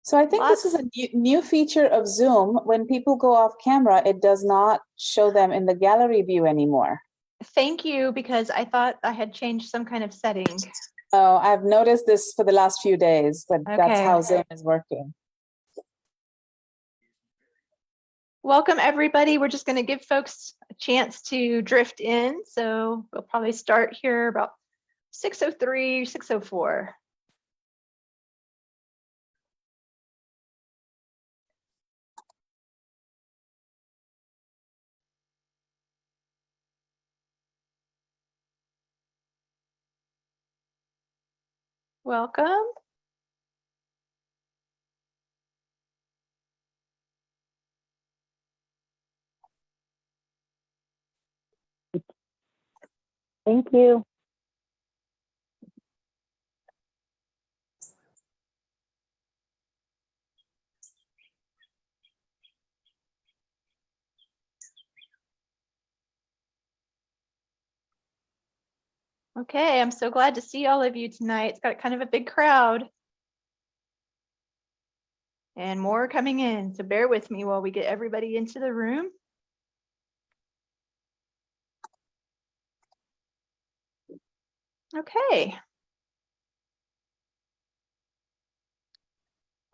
So I think this is a new feature of Zoom. When people go off camera, it does not show them in the gallery view anymore. Thank you, because I thought I had changed some kind of setting. Oh, I've noticed this for the last few days, that that's how Zoom is working. Welcome, everybody. We're just going to give folks a chance to drift in. So we'll probably start here about 6:03, 6:04. Welcome. Thank you. Okay, I'm so glad to see all of you tonight. It's got kind of a big crowd. And more coming in, so bear with me while we get everybody into the room. Okay.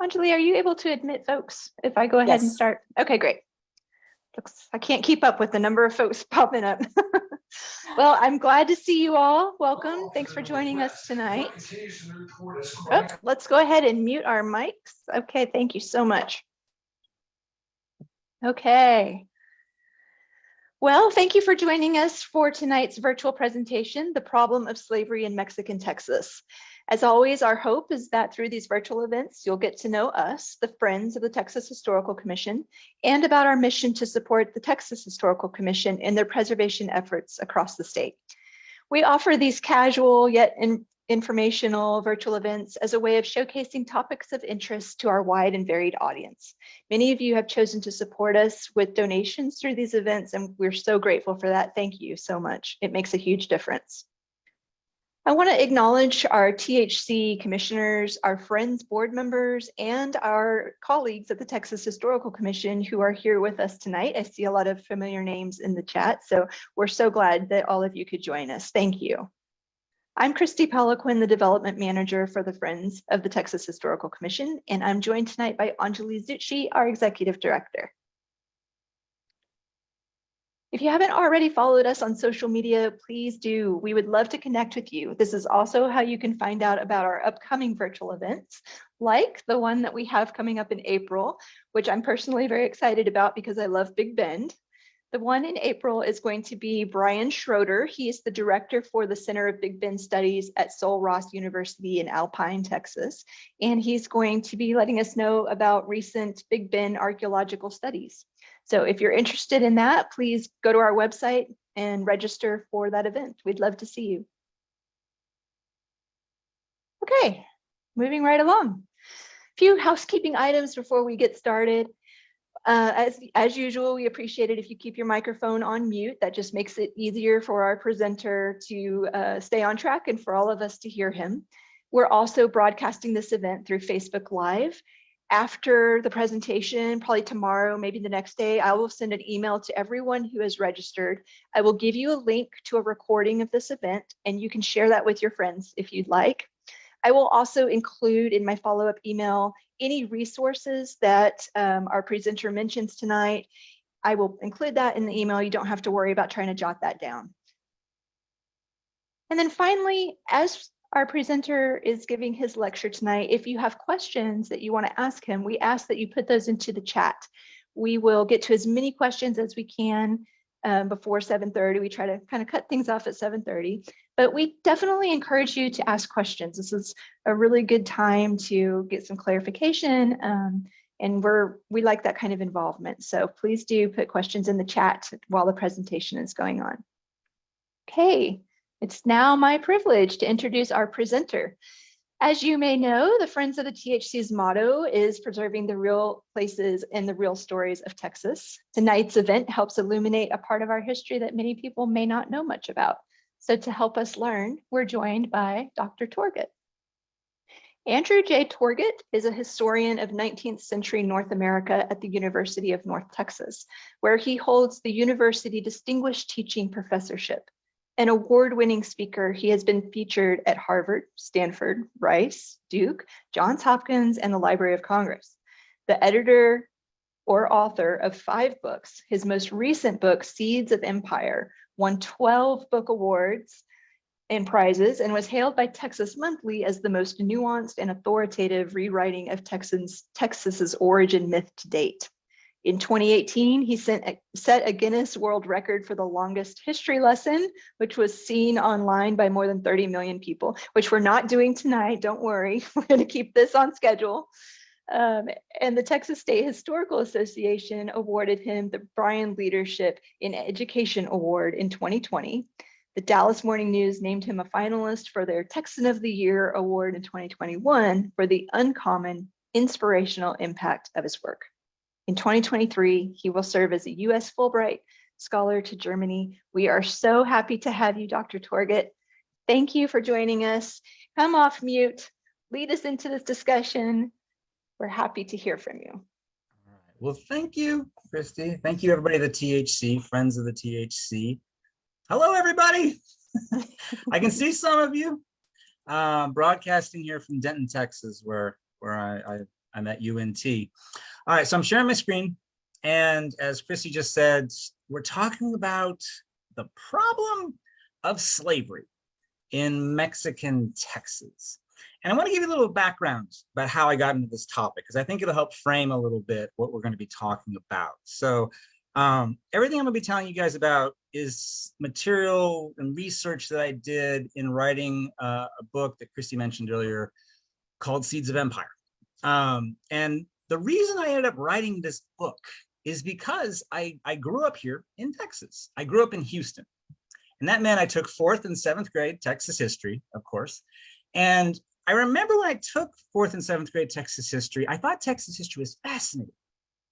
Anjali, are you able to admit folks if I go ahead and start? Okay, great. Looks, I can't keep up with the number of folks popping up. Well, I'm glad to see you all. Welcome. Thanks for joining us tonight. Oh, let's go ahead and mute our mics. Okay, thank you so much. Okay. Well, thank you for joining us for tonight's virtual presentation, The Problem of Slavery in Mexican Texas. As always, our hope is that through these virtual events, you'll get to know us, the Friends of the Texas Historical Commission, and about our mission to support the Texas Historical Commission in their preservation efforts across the state. We offer these casual yet informational virtual events as a way of showcasing topics of interest to our wide and varied audience. Many of you have chosen to support us with donations through these events, and we're so grateful for that. Thank you so much. It makes a huge difference. I want to acknowledge our THC commissioners, our Friends board members, and our colleagues at the Texas Historical Commission who are here with us tonight. I see a lot of familiar names in the chat, so we're so glad that all of you could join us. Thank you. I'm Christy Peliquin, the Development Manager for the Friends of the Texas Historical Commission, and I'm joined tonight by Anjali Zucchi, our Executive Director. If you haven't already followed us on social media, please do. We would love to connect with you. This is also how you can find out about our upcoming virtual events, like the one that we have coming up in April, which I'm personally very excited about because I love Big Bend. The one in April is going to be Brian Schroeder. He is the director for the Center of Big Bend Studies at Sul Ross University in Alpine, Texas. And he's going to be letting us know about recent Big Bend archaeological studies. So if you're interested in that, please go to our website and register for that event. We'd love to see you. Okay, moving right along. A few housekeeping items before we get started. As usual, we appreciate it if you keep your microphone on mute. That just makes it easier for our presenter to stay on track and for all of us to hear him. We're also broadcasting this event through Facebook Live. After the presentation, probably tomorrow, maybe the next day, I will send an email to everyone who has registered. I will give you a link to a recording of this event, and you can share that with your friends if you'd like. I will also include in my follow-up email any resources that our presenter mentions tonight. I will include that in the email. You don't have to worry about trying to jot that down. And then finally, as our presenter is giving his lecture tonight, if you have questions that you want to ask him, we ask that you put those into the chat. We will get to as many questions as we can before 7:30. We try to kind of cut things off at 7:30, but we definitely encourage you to ask questions. This is a really good time to get some clarification, and we like that kind of involvement. So please do put questions in the chat while the presentation is going on. Okay, it's now my privilege to introduce our presenter. As you may know, the Friends of the THC's motto is preserving the real places and the real stories of Texas. Tonight's event helps illuminate a part of our history that many people may not know much about. So to help us learn, we're joined by Dr. Torget. Andrew J. Torget is a historian of 19th century North America at the University of North Texas, where he holds the University Distinguished Teaching Professorship. An award-winning speaker, he has been featured at Harvard, Stanford, Rice, Duke, Johns Hopkins, and the Library of Congress. The editor or author of 5 books, his most recent book, Seeds of Empire, won 12 book awards and prizes and was hailed by Texas Monthly as the most nuanced and authoritative rewriting of Texas's origin myth to date. In 2018, he set a Guinness World Record for the longest history lesson, which was seen online by more than 30 million people, which we're not doing tonight, don't worry. We're gonna keep this on schedule. And the Texas State Historical Association awarded him the Bryan Leadership in Education Award in 2020. The Dallas Morning News named him a finalist for their Texan of the Year award in 2021 for the uncommon inspirational impact of his work. In 2023, he will serve as a U.S. Fulbright Scholar to Germany. We are so happy to have you, Dr. Torget. Thank you for joining us. Come off mute, lead us into this discussion. We're happy to hear from you. All right. Well, thank you, Christy. Thank you, everybody at the THC, friends of the THC. Hello, everybody. I can see some of you broadcasting here from Denton, Texas, where I'm at UNT. All right, so I'm sharing my screen. And as Christy just said, we're talking about the problem of slavery in Mexican Texas. And I want to give you a little background about how I got into this topic, because I think it'll help frame a little bit what we're going to be talking about. So everything I'm going to be telling you guys about is material and research that I did in writing a book that Christy mentioned earlier called Seeds of Empire. And the reason I ended up writing this book is because I grew up here in Texas. I grew up in Houston. And that meant I took 4th and 7th grade Texas history, of course. And I remember when I took 4th and 7th grade Texas history, I thought Texas history was fascinating.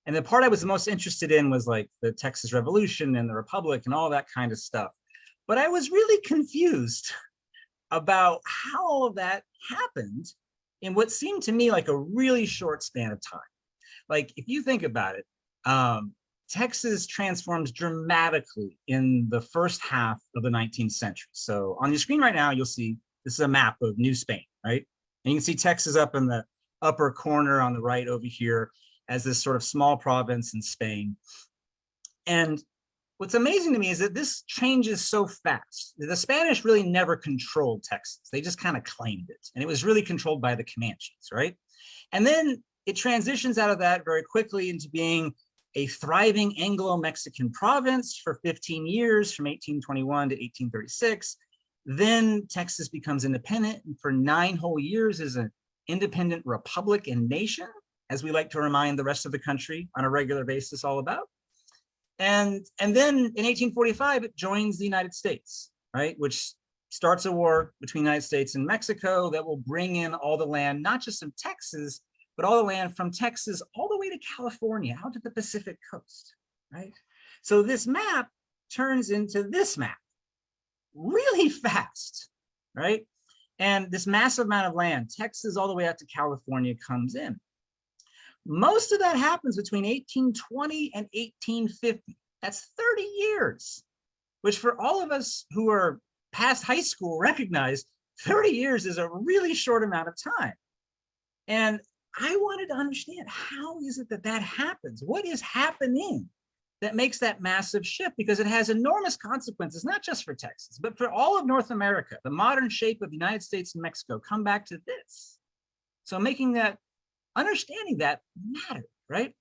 And the part I was the most interested in was like the Texas Revolution and the Republic and all that kind of stuff. But I was really confused about how all of that happened in what seemed to me like a really short span of time. Like, if you think about it, Texas transforms dramatically in the first half of the 19th century. So on your screen right now, you'll see this is a map of New Spain, right? And you can see Texas up in the upper corner on the right over here as this sort of small province in Spain. And what's amazing to me is that this changes so fast. The Spanish really never controlled Texas. They just kind of claimed it. And it was really controlled by the Comanches, right? And then it transitions out of that very quickly into being a thriving Anglo-Mexican province for 15 years, from 1821 to 1836. Then Texas becomes independent, and for 9 whole years is an independent republic and nation, as we like to remind the rest of the country on a regular basis all about. And then in 1845, it joins the United States, right? Which starts a war between the United States and Mexico that will bring in all the land, not just of Texas, but all the land from Texas all the way to California, out to the Pacific coast, right? So this map turns into this map really fast, right? And this massive amount of land, Texas all the way out to California, comes in. Most of that happens between 1820 and 1850. That's 30 years, which for all of us who are past high school recognize 30 years is a really short amount of time. And I wanted to understand, how is it that that happens? What is happening that makes that massive shift? Because it has enormous consequences, not just for Texas, but for all of North America. The modern shape of the United States and Mexico come back to this. So making that, understanding that mattered, right?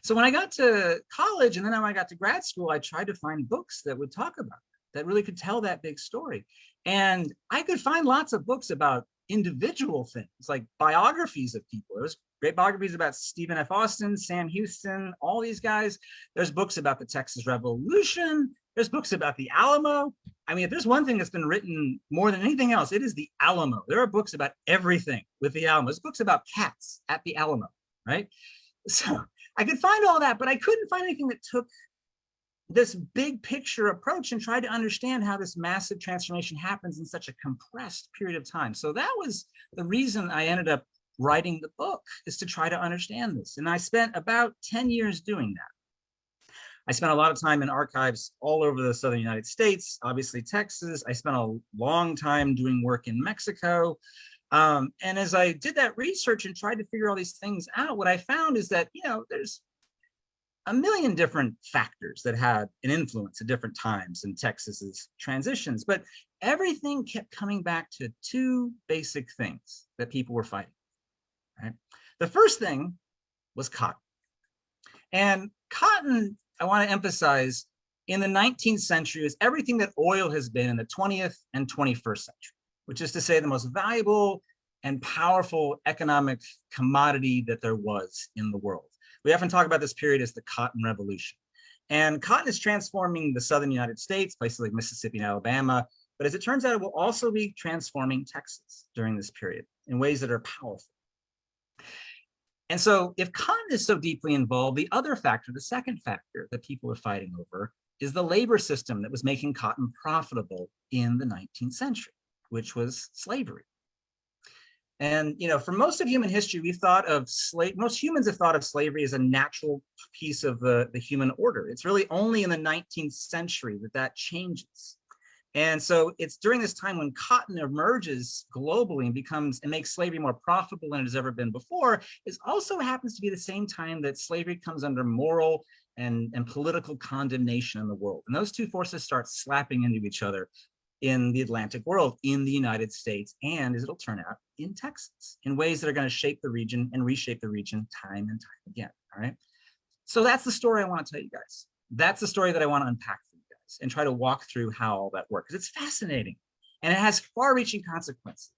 So when I got to college and then when I got to grad school, I tried to find books that would talk about it, that really could tell that big story. And I could find lots of books about individual things, like biographies of people. There's great biographies about Stephen F. Austin, Sam Houston, all these guys. There's books about the Texas Revolution. There's books about the Alamo. I mean, if there's one thing that's been written more than anything else, it is the Alamo. There are books about everything with the Alamo. There's books about cats at the Alamo, right? So I could find all that, but I couldn't find anything that took this big picture approach and try to understand how this massive transformation happens in such a compressed period of time. So that was the reason I ended up writing the book, is to try to understand this. And I spent about 10 years doing that. I spent a lot of time in archives all over the southern United States, obviously Texas. I spent a long time doing work in Mexico. And as I did that research and tried to figure all these things out, what I found is that, there's a million different factors that had an influence at different times in Texas's transitions, but everything kept coming back to two basic things that people were fighting. Right? The first thing was cotton. And cotton, I want to emphasize, in the 19th century is everything that oil has been in the 20th and 21st century, which is to say the most valuable and powerful economic commodity that there was in the world. We often talk about this period as the Cotton Revolution. And cotton is transforming the southern United States, places like Mississippi and Alabama. But as it turns out, it will also be transforming Texas during this period in ways that are powerful. And so if cotton is so deeply involved, the other factor, the second factor that people are fighting over, is the labor system that was making cotton profitable in the 19th century, which was slavery. And, for most of human history, we've thought of most humans have thought of slavery as a natural piece of the human order. It's really only in the 19th century that changes. And so it's during this time when cotton emerges globally and makes slavery more profitable than it has ever been before. It also happens to be the same time that slavery comes under moral and political condemnation in the world. And those two forces start slapping into each other in the Atlantic world, in the United States, and as it'll turn out, in Texas, in ways that are going to shape the region and reshape the region time and time again. All right. So that's the story I want to tell you guys. That's the story that I want to unpack for you guys and try to walk through how all that works. It's fascinating and it has far-reaching consequences.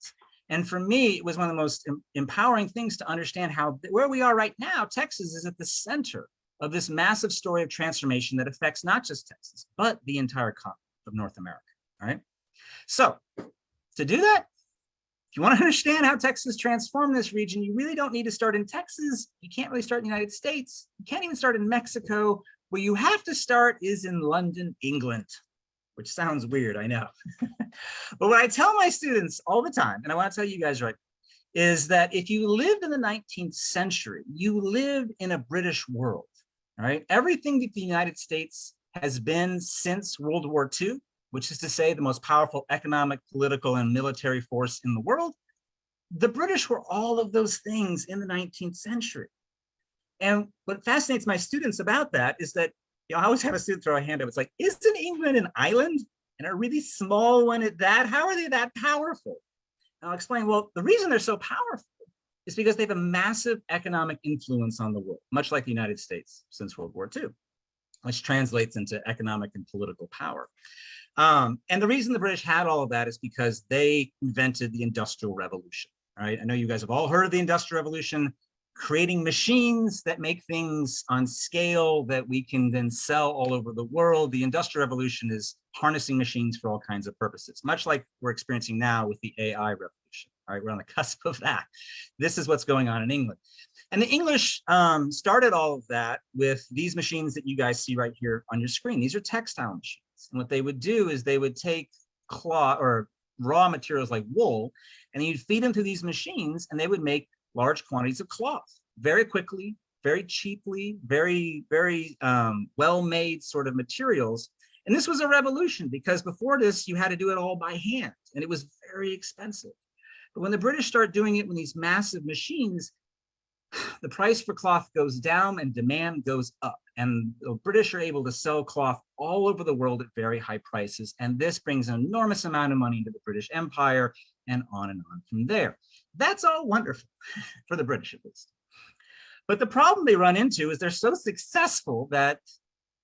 And for me, it was one of the most empowering things to understand how where we are right now, Texas is at the center of this massive story of transformation that affects not just Texas, but the entire continent of North America. All right. So to do that, if you want to understand how Texas transformed this region, you really don't need to start in Texas. You can't really start in the United States. You can't even start in Mexico. Where you have to start is in London, England, which sounds weird, I know. But what I tell my students all the time, and I want to tell you guys right, is that if you lived in the 19th century, you lived in a British world, all right? Everything that the United States has been since World War II, which is to say the most powerful economic, political, and military force in the world, the British were all of those things in the 19th century. And what fascinates my students about that is that, I always have a student throw a hand up. It's like, isn't England an island and a really small one at that? How are they that powerful? And I'll explain, well, the reason they're so powerful is because they have a massive economic influence on the world, much like the United States since World War II, which translates into economic and political power. And the reason the British had all of that is because they invented the Industrial Revolution. All right, I know you guys have all heard of the Industrial Revolution, creating machines that make things on scale that we can then sell all over the world. The Industrial Revolution is harnessing machines for all kinds of purposes, much like we're experiencing now with the AI revolution. All right, we're on the cusp of that. This is what's going on in England. And the English started all of that with these machines that you guys see right here on your screen. These are textile machines. And what they would do is they would take cloth or raw materials like wool, and you'd feed them to these machines, and they would make large quantities of cloth very quickly, very cheaply, very well-made sort of materials. And this was a revolution because before this, you had to do it all by hand, and it was very expensive. But when the British start doing it with these massive machines, the price for cloth goes down and demand goes up. And the British are able to sell cloth all over the world at very high prices. And this brings an enormous amount of money into the British Empire and on from there. That's all wonderful for the British, at least. But the problem they run into is they're so successful that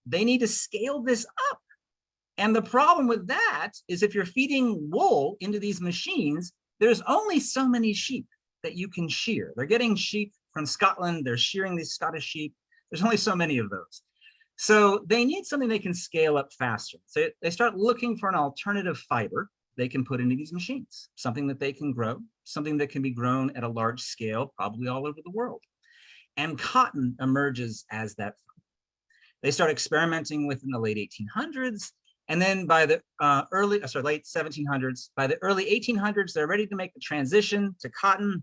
they need to scale this up. And the problem with that is if you're feeding wool into these machines, there's only so many sheep that you can shear. They're getting sheep from Scotland. They're shearing these Scottish sheep. There's only so many of those. So they need something they can scale up faster. So they start looking for an alternative fiber they can put into these machines, something that they can grow, something that can be grown at a large scale, probably all over the world. And cotton emerges as that fiber. They start experimenting with in the late 1800s. And then by the late 1700s, by the early 1800s, they're ready to make the transition to cotton.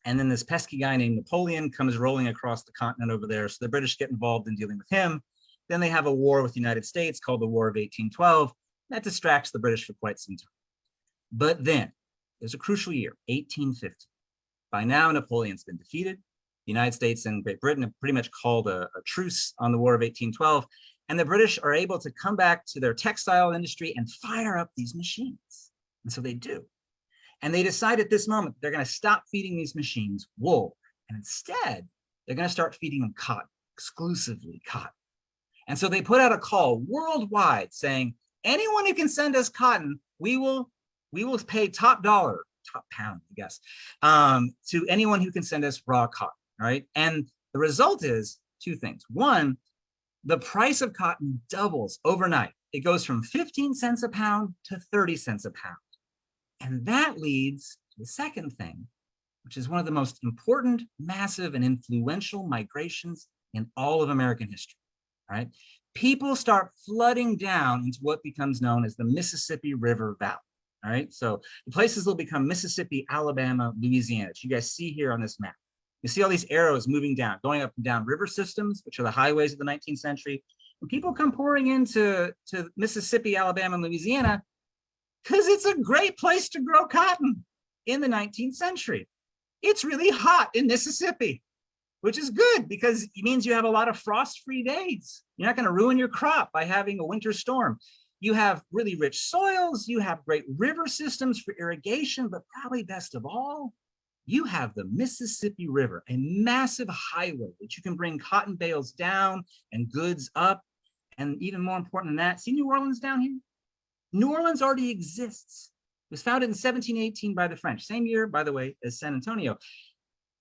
And then this pesky guy named Napoleon comes rolling across the continent over there. So the British get involved in dealing with him. Then they have a war with the United States called the War of 1812. That distracts the British for quite some time. But then there's a crucial year, 1850. By now, Napoleon's been defeated. The United States and Great Britain have pretty much called a truce on the War of 1812. And the British are able to come back to their textile industry and fire up these machines. And so they do. And they decide at this moment they're going to stop feeding these machines wool. And instead, they're going to start feeding them cotton, exclusively cotton. And so they put out a call worldwide saying, anyone who can send us cotton, we will pay top dollar, top pound, I guess, to anyone who can send us raw cotton, right? And the result is two things. One, the price of cotton doubles overnight. It goes from 15 cents a pound to 30 cents a pound. And that leads to the second thing, which is one of the most important, massive, and influential migrations in all of American history, right? People start flooding down into what becomes known as the Mississippi River Valley, all right? So the places will become Mississippi, Alabama, Louisiana, that you guys see here on this map. You see all these arrows moving down, going up and down river systems, which are the highways of the 19th century. And people come pouring into Mississippi, Alabama, and Louisiana, because it's a great place to grow cotton in the 19th century. It's really hot in Mississippi, which is good because it means you have a lot of frost-free days. You're not going to ruin your crop by having a winter storm. You have really rich soils, you have great river systems for irrigation, but probably best of all, you have the Mississippi River, a massive highway that you can bring cotton bales down and goods up. And even more important than that, see New Orleans down here? New Orleans already exists. It was founded in 1718 by the French, same year, by the way, as San Antonio.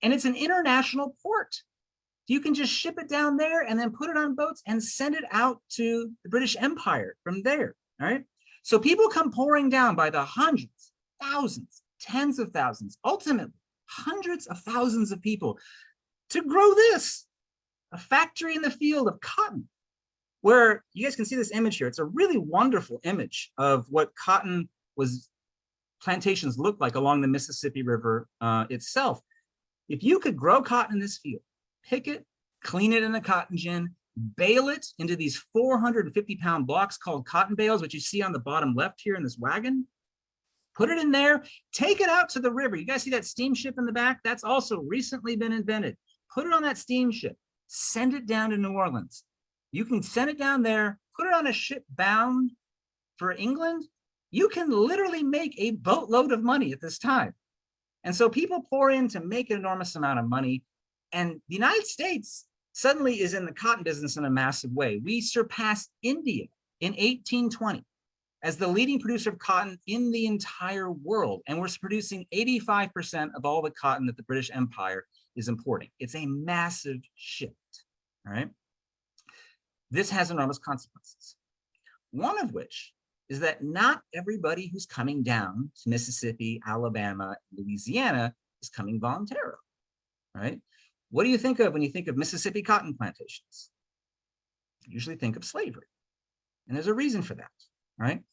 And it's an international port. You can just ship it down there and then put it on boats and send it out to the British Empire from there, all right? So people come pouring down by the hundreds, thousands, tens of thousands, ultimately hundreds of thousands of people to grow this, a factory in the field of cotton, where you guys can see this image here. It's a really wonderful image of what cotton plantations look like along the Mississippi River itself. If you could grow cotton in this field, pick it, clean it in a cotton gin, bale it into these 450-pound blocks called cotton bales, which you see on the bottom left here in this wagon, put it in there, take it out to the river. You guys see that steamship in the back? That's also recently been invented. Put it on that steamship, send it down to New Orleans. You can send it down there, put it on a ship bound for England. You can literally make a boatload of money at this time. And so people pour in to make an enormous amount of money. And the United States suddenly is in the cotton business in a massive way. We surpassed India in 1820 as the leading producer of cotton in the entire world. And we're producing 85% of all the cotton that the British Empire is importing. It's a massive shift, all right? This has enormous consequences. One of which is that not everybody who's coming down to Mississippi, Alabama, Louisiana is coming voluntarily, right? What do you think of when you think of Mississippi cotton plantations? You usually think of slavery. And there's a reason for that, right?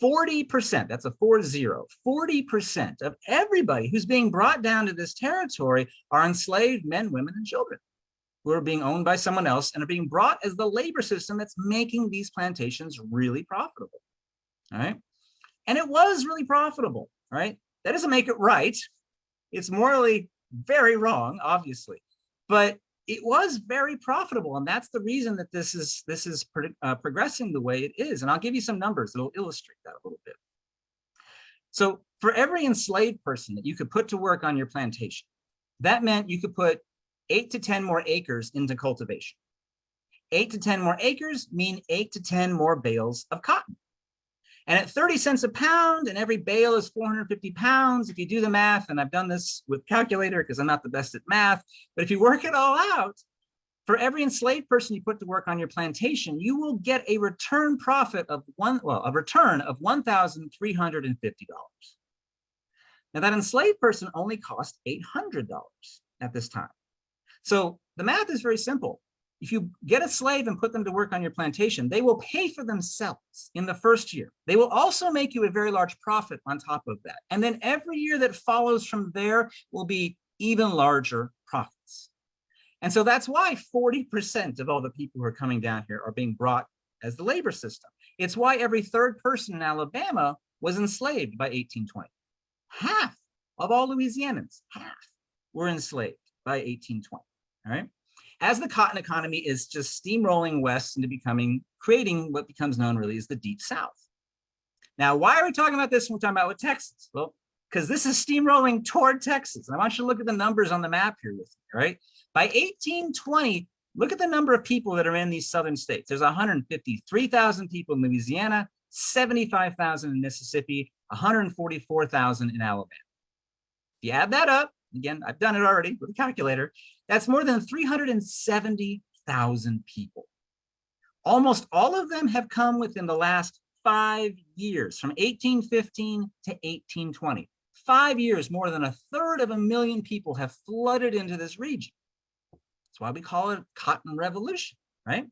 40%, that's a 40% of everybody who's being brought down to this territory are enslaved men, women, and children who are being owned by someone else and are being brought as the labor system that's making these plantations really profitable, all right? And it was really profitable, right? That doesn't make it right. It's morally very wrong, obviously, but it was very profitable. And that's the reason that this is progressing the way it is. And I'll give you some numbers that'll illustrate that a little bit. So for every enslaved person that you could put to work on your plantation, that meant you could put 8 to 10 more acres into cultivation. 8 to 10 more acres mean 8 to 10 more bales of cotton. And at 30 cents a pound, and every bale is 450 pounds, if you do the math, and I've done this with calculator because I'm not the best at math, but if you work it all out, for every enslaved person you put to work on your plantation, you will get a return profit of $1,350. Now that enslaved person only cost $800 at this time. So the math is very simple. if you get a slave and put them to work on your plantation, they will pay for themselves in the first year. They will also make you a very large profit on top of that. And then every year that follows from there will be even larger profits. And so that's why 40% of all the people who are coming down here are being brought as the labor system. It's why every third person in Alabama was enslaved by 1820. Half of all Louisianans, half, were enslaved by 1820, all right? As the cotton economy is just steamrolling west into creating what becomes known really as the Deep South. Now, why are we talking about this when we're talking about with Texas? Well, because this is steamrolling toward Texas. And I want you to look at the numbers on the map here with me, right? By 1820, look at the number of people that are in these southern states. There's 153,000 people in Louisiana, 75,000 in Mississippi, 144,000 in Alabama. If you add that up, again, I've done it already with a calculator, that's more than 370,000 people. Almost all of them have come within the last 5 years, from 1815 to 1820. 5 years, more than 1/3 people have flooded into this region. That's why we call it Cotton Revolution, right?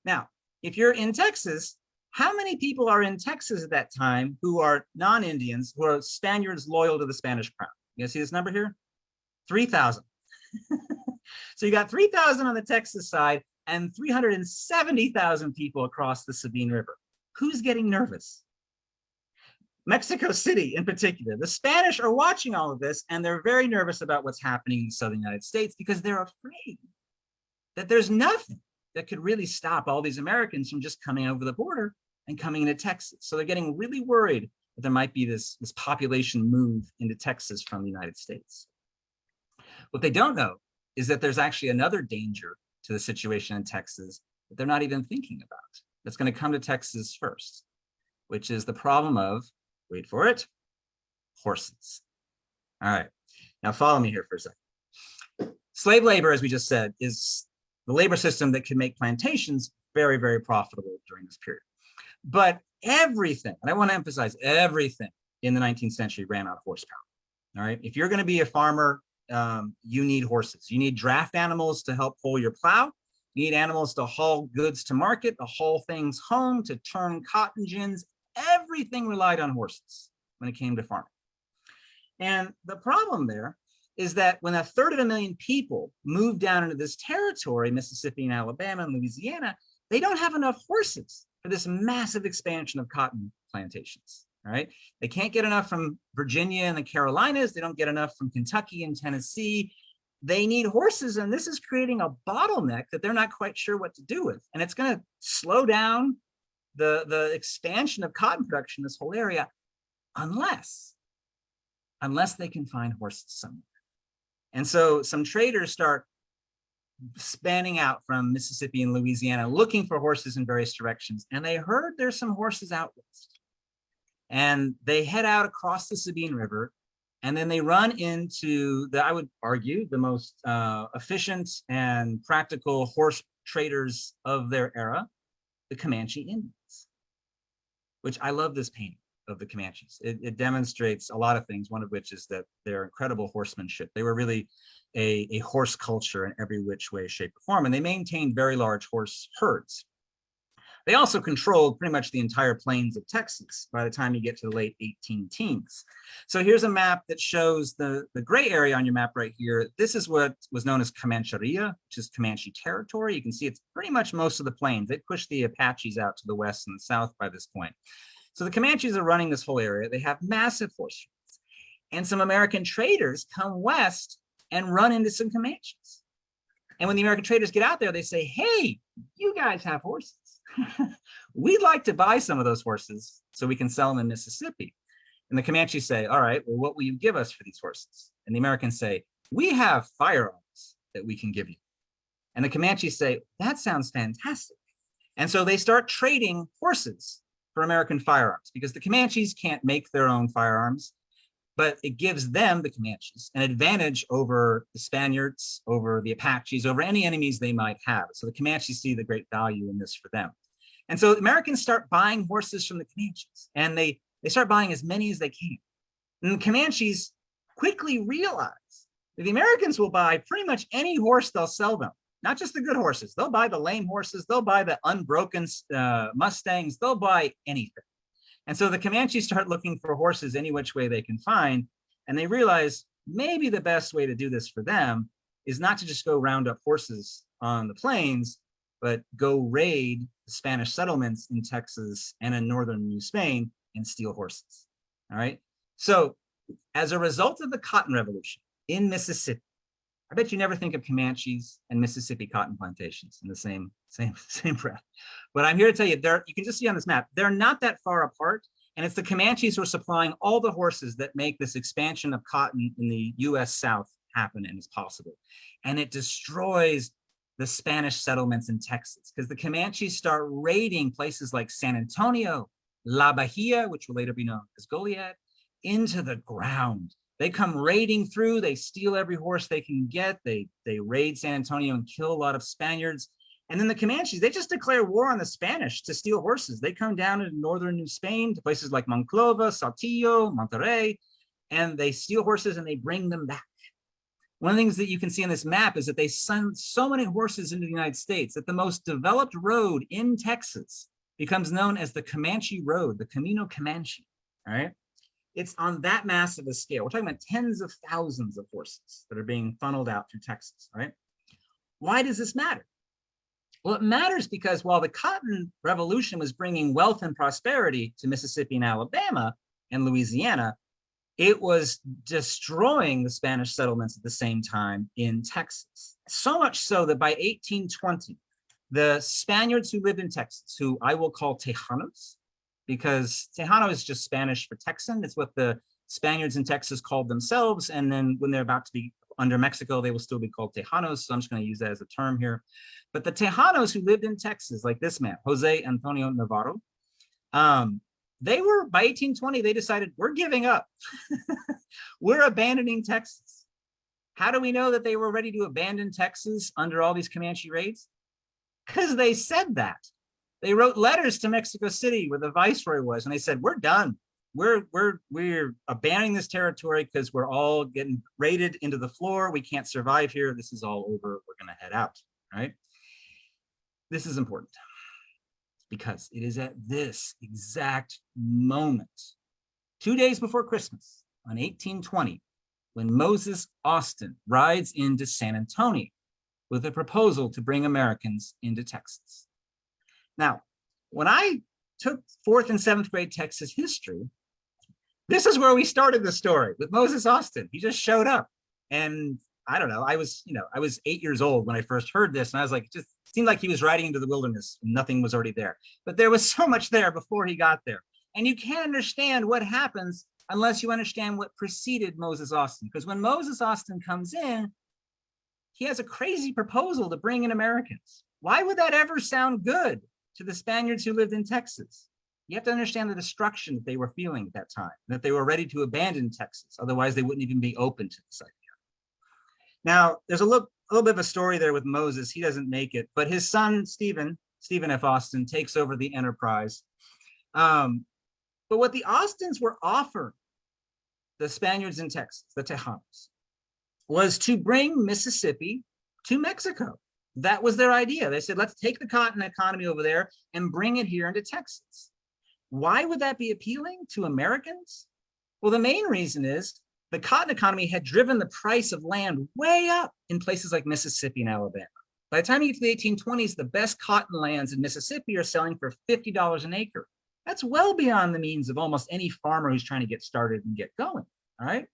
Now, if you're in Texas, how many people are in Texas at that time who are non-Indians, who are Spaniards loyal to the Spanish crown? You guys see this number here? 3,000. So you got 3,000 on the Texas side and 370,000 people across the Sabine River. Who's getting nervous? Mexico City in particular. The Spanish are watching all of this and they're very nervous about what's happening in the southern United States because they're afraid that there's nothing that could really stop all these Americans from just coming over the border and coming into Texas. So they're getting really worried that there might be this population move into Texas from the United States. What they don't know is that there's actually another danger to the situation in Texas that they're not even thinking about. That's going to come to Texas first, which is the problem of, wait for it, horses. All right, now follow me here for a second. Slave labor, as we just said, is the labor system that can make plantations very, very profitable during this period. But everything, and I want to emphasize everything in the 19th century ran on horsepower. All right, if you're going to be a farmer, you need horses. You need draft animals to help pull your plow. You need animals to haul goods to market, to haul things home, to turn cotton gins. Everything relied on horses when it came to farming. And the problem there is that when 250,000 people move down into this territory, Mississippi and Alabama and Louisiana, they don't have enough horses for this massive expansion of cotton plantations. All right, they can't get enough from Virginia and the Carolinas. They don't get enough from Kentucky and Tennessee. They need horses, and this is creating a bottleneck that they're not quite sure what to do with. And it's going to slow down the expansion of cotton production in this whole area, unless they can find horses somewhere. And so some traders start spanning out from Mississippi and Louisiana, looking for horses in various directions. And they heard there's some horses out west. And they head out across the Sabine River, and then they run into I would argue, the most efficient and practical horse traders of their era, the Comanche Indians, which I love this painting of the Comanches. It demonstrates a lot of things, one of which is that they're incredible horsemanship. They were really a horse culture in every which way, shape, or form, and they maintained very large horse herds. They also controlled pretty much the entire plains of Texas by the time you get to the late 18 teens. So here's a map that shows the gray area on your map right here. This is what was known as Comancheria, which is Comanche territory. You can see it's pretty much most of the plains. They pushed the Apaches out to the west and the south by this point. So the Comanches are running this whole area. They have massive horse herds. And some American traders come west and run into some Comanches. And when the American traders get out there, they say, hey, you guys have horses. We'd like to buy some of those horses so we can sell them in Mississippi. And the Comanches say, all right, well, what will you give us for these horses? And the Americans say, we have firearms that we can give you. And the Comanches say, that sounds fantastic. And so they start trading horses for American firearms because the Comanches can't make their own firearms, but it gives them, the Comanches, an advantage over the Spaniards, over the Apaches, over any enemies they might have. So the Comanches see the great value in this for them. And so Americans start buying horses from the Comanches, and they start buying as many as they can. And the Comanches quickly realize that the Americans will buy pretty much any horse they'll sell them not just the good horses. They'll buy the lame horses. They'll buy the unbroken Mustangs. They'll buy anything. And so the Comanches start looking for horses any which way they can find. And they realize maybe the best way to do this for them is not to just go round up horses on the plains, but go raid the Spanish settlements in Texas and in northern New Spain and steal horses. All right. So as a result of the Cotton Revolution in Mississippi, I bet you never think of Comanches and Mississippi cotton plantations in the same breath. But I'm here to tell you, you can just see on this map, they're not that far apart. And it's the Comanches who are supplying all the horses that make this expansion of cotton in the U.S. South happen and is possible. And it destroys the Spanish settlements in Texas because the Comanches start raiding places like San Antonio, La Bahia, which will later be known as Goliad, into the ground. They come raiding through, they steal every horse they can get, they raid San Antonio and kill a lot of Spaniards. And then the Comanches, they just declare war on the Spanish to steal horses. They come down into northern New Spain to places like Monclova, Saltillo, Monterrey, and they steal horses and they bring them back. One of the things that you can see on this map is that they send so many horses into the United States that the most developed road in Texas becomes known as the Comanche Road, the Camino Comanche, all right? It's on that massive a scale. We're talking about tens of thousands of horses that are being funneled out through Texas, right? Why does this matter? Well, it matters because while the Cotton Revolution was bringing wealth and prosperity to Mississippi and Alabama and Louisiana, it was destroying the Spanish settlements at the same time in Texas. So much so that by 1820, the Spaniards who lived in Texas, who I will call Tejanos, because Tejano is just Spanish for Texan. It's what the Spaniards in Texas called themselves. And then when they're about to be under Mexico, they will still be called Tejanos. So I'm just going to use that as a term here. But the Tejanos who lived in Texas, like this man, Jose Antonio Navarro, they were, by 1820, they decided, we're giving up. We're abandoning Texas. How do we know that they were ready to abandon Texas under all these Comanche raids? Because they said that. They wrote letters to Mexico City where the viceroy was, and they said, we're done. We're abandoning this territory because we're all getting raided into the floor. We can't survive here. This is all over. We're going to head out, right? This is important because it is at this exact moment, 2 days before Christmas on 1820, when Moses Austin rides into San Antonio with a proposal to bring Americans into Texas. Now, when I took 4th and 7th grade Texas history, this is where we started the story with Moses Austin. He just showed up. And I don't know, I was 8 years old when I first heard this. And I was like, it just seemed like he was riding into the wilderness and nothing was already there. But there was so much there before he got there. And you can't understand what happens unless you understand what preceded Moses Austin. Because when Moses Austin comes in, he has a crazy proposal to bring in Americans. Why would that ever sound good to the Spaniards who lived in Texas? You have to understand the destruction that they were feeling at that time, that they were ready to abandon Texas. Otherwise, they wouldn't even be open to this idea. Now, there's a little bit of a story there with Moses. He doesn't make it, but his son, Stephen F. Austin, takes over the enterprise. But what the Austins were offering the Spaniards in Texas, the Tejanos, was to bring Mississippi to Mexico. That was their idea. They said, let's take the cotton economy over there and bring it here into Texas. Why would that be appealing to Americans? Well, the main reason is the cotton economy had driven the price of land way up in places like Mississippi and Alabama. By the time you get to the 1820s, the best cotton lands in Mississippi are selling for $50 an acre. That's well beyond the means of almost any farmer who's trying to get started and get going, all right?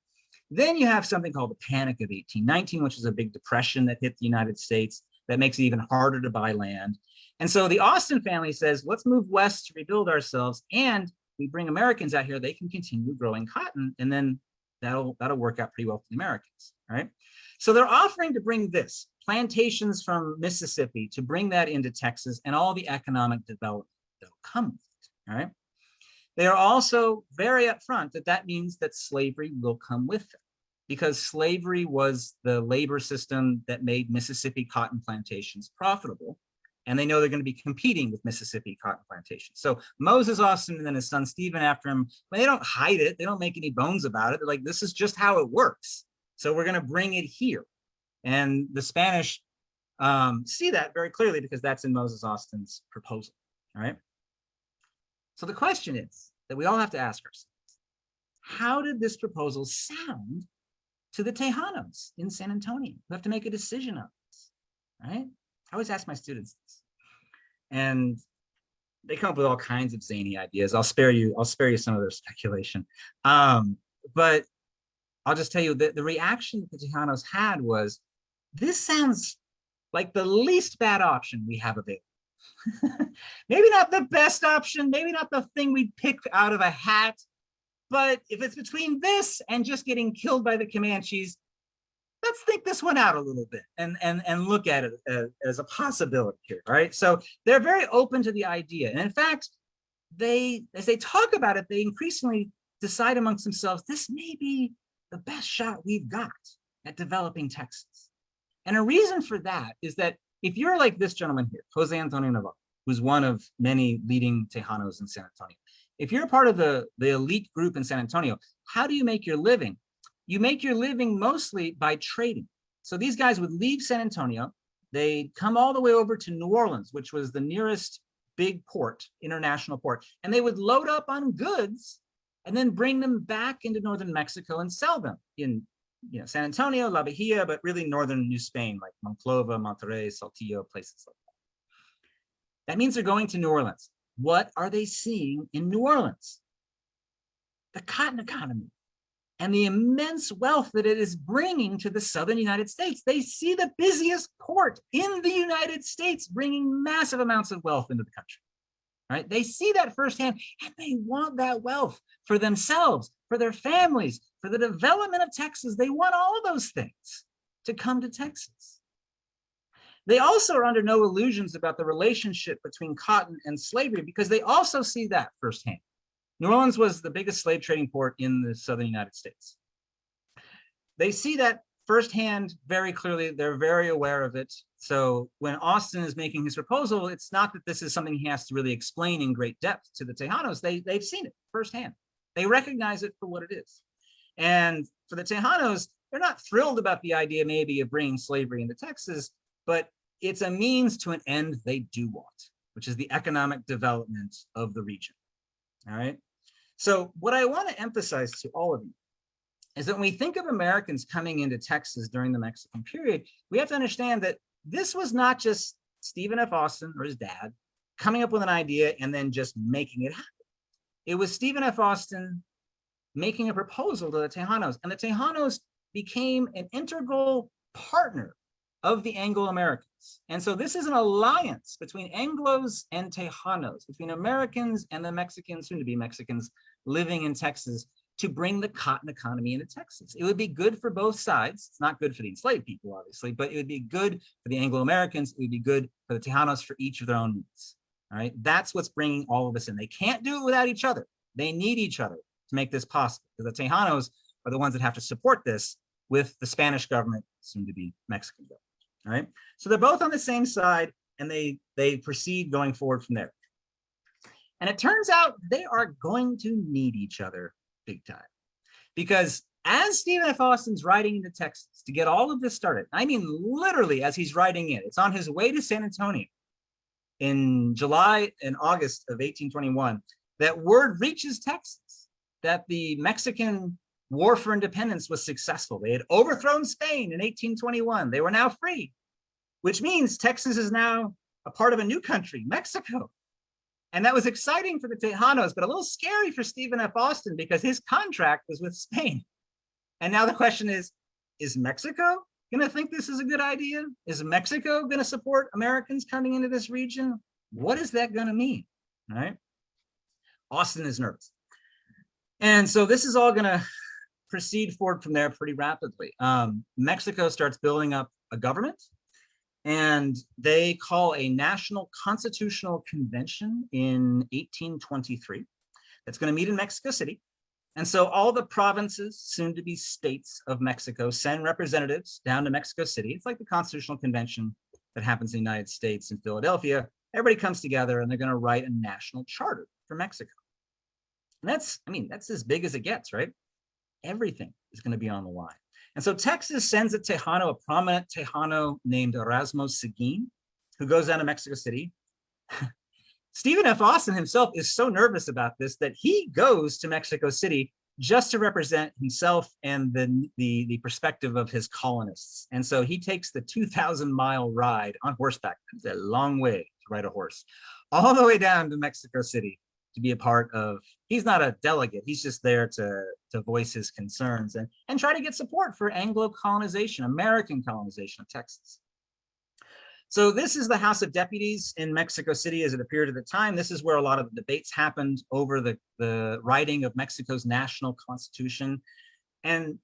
Then you have something called the Panic of 1819, which is a big depression that hit the United States that makes it even harder to buy land. And so the Austin family says, let's move west to rebuild ourselves, and we bring Americans out here, they can continue growing cotton, and then that'll work out pretty well for the Americans, right? So they're offering to bring this, plantations from Mississippi, to bring that into Texas and all the economic development that'll come with it, all right? They are also very upfront that means that slavery will come with it, because slavery was the labor system that made Mississippi cotton plantations profitable. And they know they're going to be competing with Mississippi cotton plantations. So Moses Austin and then his son Stephen after him, they don't hide it. They don't make any bones about it. They're like, this is just how it works. So we're going to bring it here. And the Spanish see that very clearly because that's in Moses Austin's proposal. All right. So the question is that we all have to ask ourselves, how did this proposal sound to the Tejanos in San Antonio who have to make a decision on this, right? I always ask my students this, and they come up with all kinds of zany ideas. I'll spare you some of their speculation. But I'll just tell you that the reaction that the Tejanos had was, this sounds like the least bad option we have available. Maybe not the best option, maybe not the thing we'd pick out of a hat, but if it's between this and just getting killed by the Comanches, let's think this one out a little bit and look at it as a possibility here, right? So they're very open to the idea. And in fact, as they talk about it, they increasingly decide amongst themselves, this may be the best shot we've got at developing Texas. And a reason for that is that if you're like this gentleman here, Jose Antonio Navarro, who's one of many leading Tejanos in San Antonio, if you're a part of the elite group in San Antonio, how do you make your living? You make your living mostly by trading. So these guys would leave San Antonio, they'd come all the way over to New Orleans, which was the nearest big port, international port, and they would load up on goods and then bring them back into northern Mexico and sell them in San Antonio, La Bahia, but really northern New Spain, like Monclova, Monterrey, Saltillo, places like that. That means they're going to New Orleans. What are they seeing in New Orleans? The cotton economy and the immense wealth that it is bringing to the southern United States. They see the busiest port in the United States bringing massive amounts of wealth into the country, right? They see that firsthand, and they want that wealth for themselves, for their families, for the development of Texas. They want all of those things to come to Texas. They also are under no illusions about the relationship between cotton and slavery because they also see that firsthand. New Orleans was the biggest slave trading port in the southern United States. They see that firsthand very clearly. They're very aware of it. So when Austin is making his proposal, it's not that this is something he has to really explain in great depth to the Tejanos. They've seen it firsthand. They recognize it for what it is. And for the Tejanos, they're not thrilled about the idea maybe of bringing slavery into Texas, but it's a means to an end they do want, which is the economic development of the region. All right. So what I want to emphasize to all of you is that when we think of Americans coming into Texas during the Mexican period, we have to understand that this was not just Stephen F. Austin or his dad coming up with an idea and then just making it happen. It was Stephen F. Austin making a proposal to the Tejanos, and the Tejanos became an integral partner of the Anglo-Americans. And so this is an alliance between Anglos and Tejanos, between Americans and the Mexicans, soon to be Mexicans, living in Texas to bring the cotton economy into Texas. It would be good for both sides. It's not good for the enslaved people, obviously, but it would be good for the Anglo-Americans. It would be good for the Tejanos for each of their own needs. All right, that's what's bringing all of this in. They can't do it without each other. They need each other to make this possible, because the Tejanos are the ones that have to support this with the Spanish government, soon to be Mexican government. All right, so they're both on the same side, and they proceed going forward from there. And it turns out they are going to need each other big time, because as Stephen F. Austin's riding into Texas to get all of this started, I mean literally as he's riding in, it's on his way to San Antonio in July and August of 1821, that word reaches Texas that the Mexican War for Independence was successful. They had overthrown Spain in 1821. They were now free, which means Texas is now a part of a new country, Mexico. And that was exciting for the Tejanos, but a little scary for Stephen F. Austin because his contract was with Spain. And now the question is Mexico going to think this is a good idea? Is Mexico going to support Americans coming into this region? What is that going to mean? All right. Austin is nervous. And so this is all going to proceed forward from there pretty rapidly. Mexico starts building up a government, and they call a national constitutional convention in 1823 that's going to meet in Mexico City. And so all the provinces, soon to be states of Mexico, send representatives down to Mexico City. It's like the constitutional convention that happens in the United States in Philadelphia. Everybody comes together and they're going to write a national charter for Mexico. And that's as big as it gets, right? Everything is going to be on the line. And so Texas sends a Tejano, a prominent Tejano named Erasmo Seguin, who goes down to Mexico City. Stephen F. Austin himself is so nervous about this that he goes to Mexico City just to represent himself and the perspective of his colonists. And so he takes the 2,000-mile ride on horseback. It's a long way to ride a horse, all the way down to Mexico City to be a part of, he's not a delegate, he's just there to voice his concerns and try to get support for Anglo colonization, American colonization of Texas. So this is the House of Deputies in Mexico City as it appeared at the time. This is where a lot of the debates happened over the writing of Mexico's national constitution. And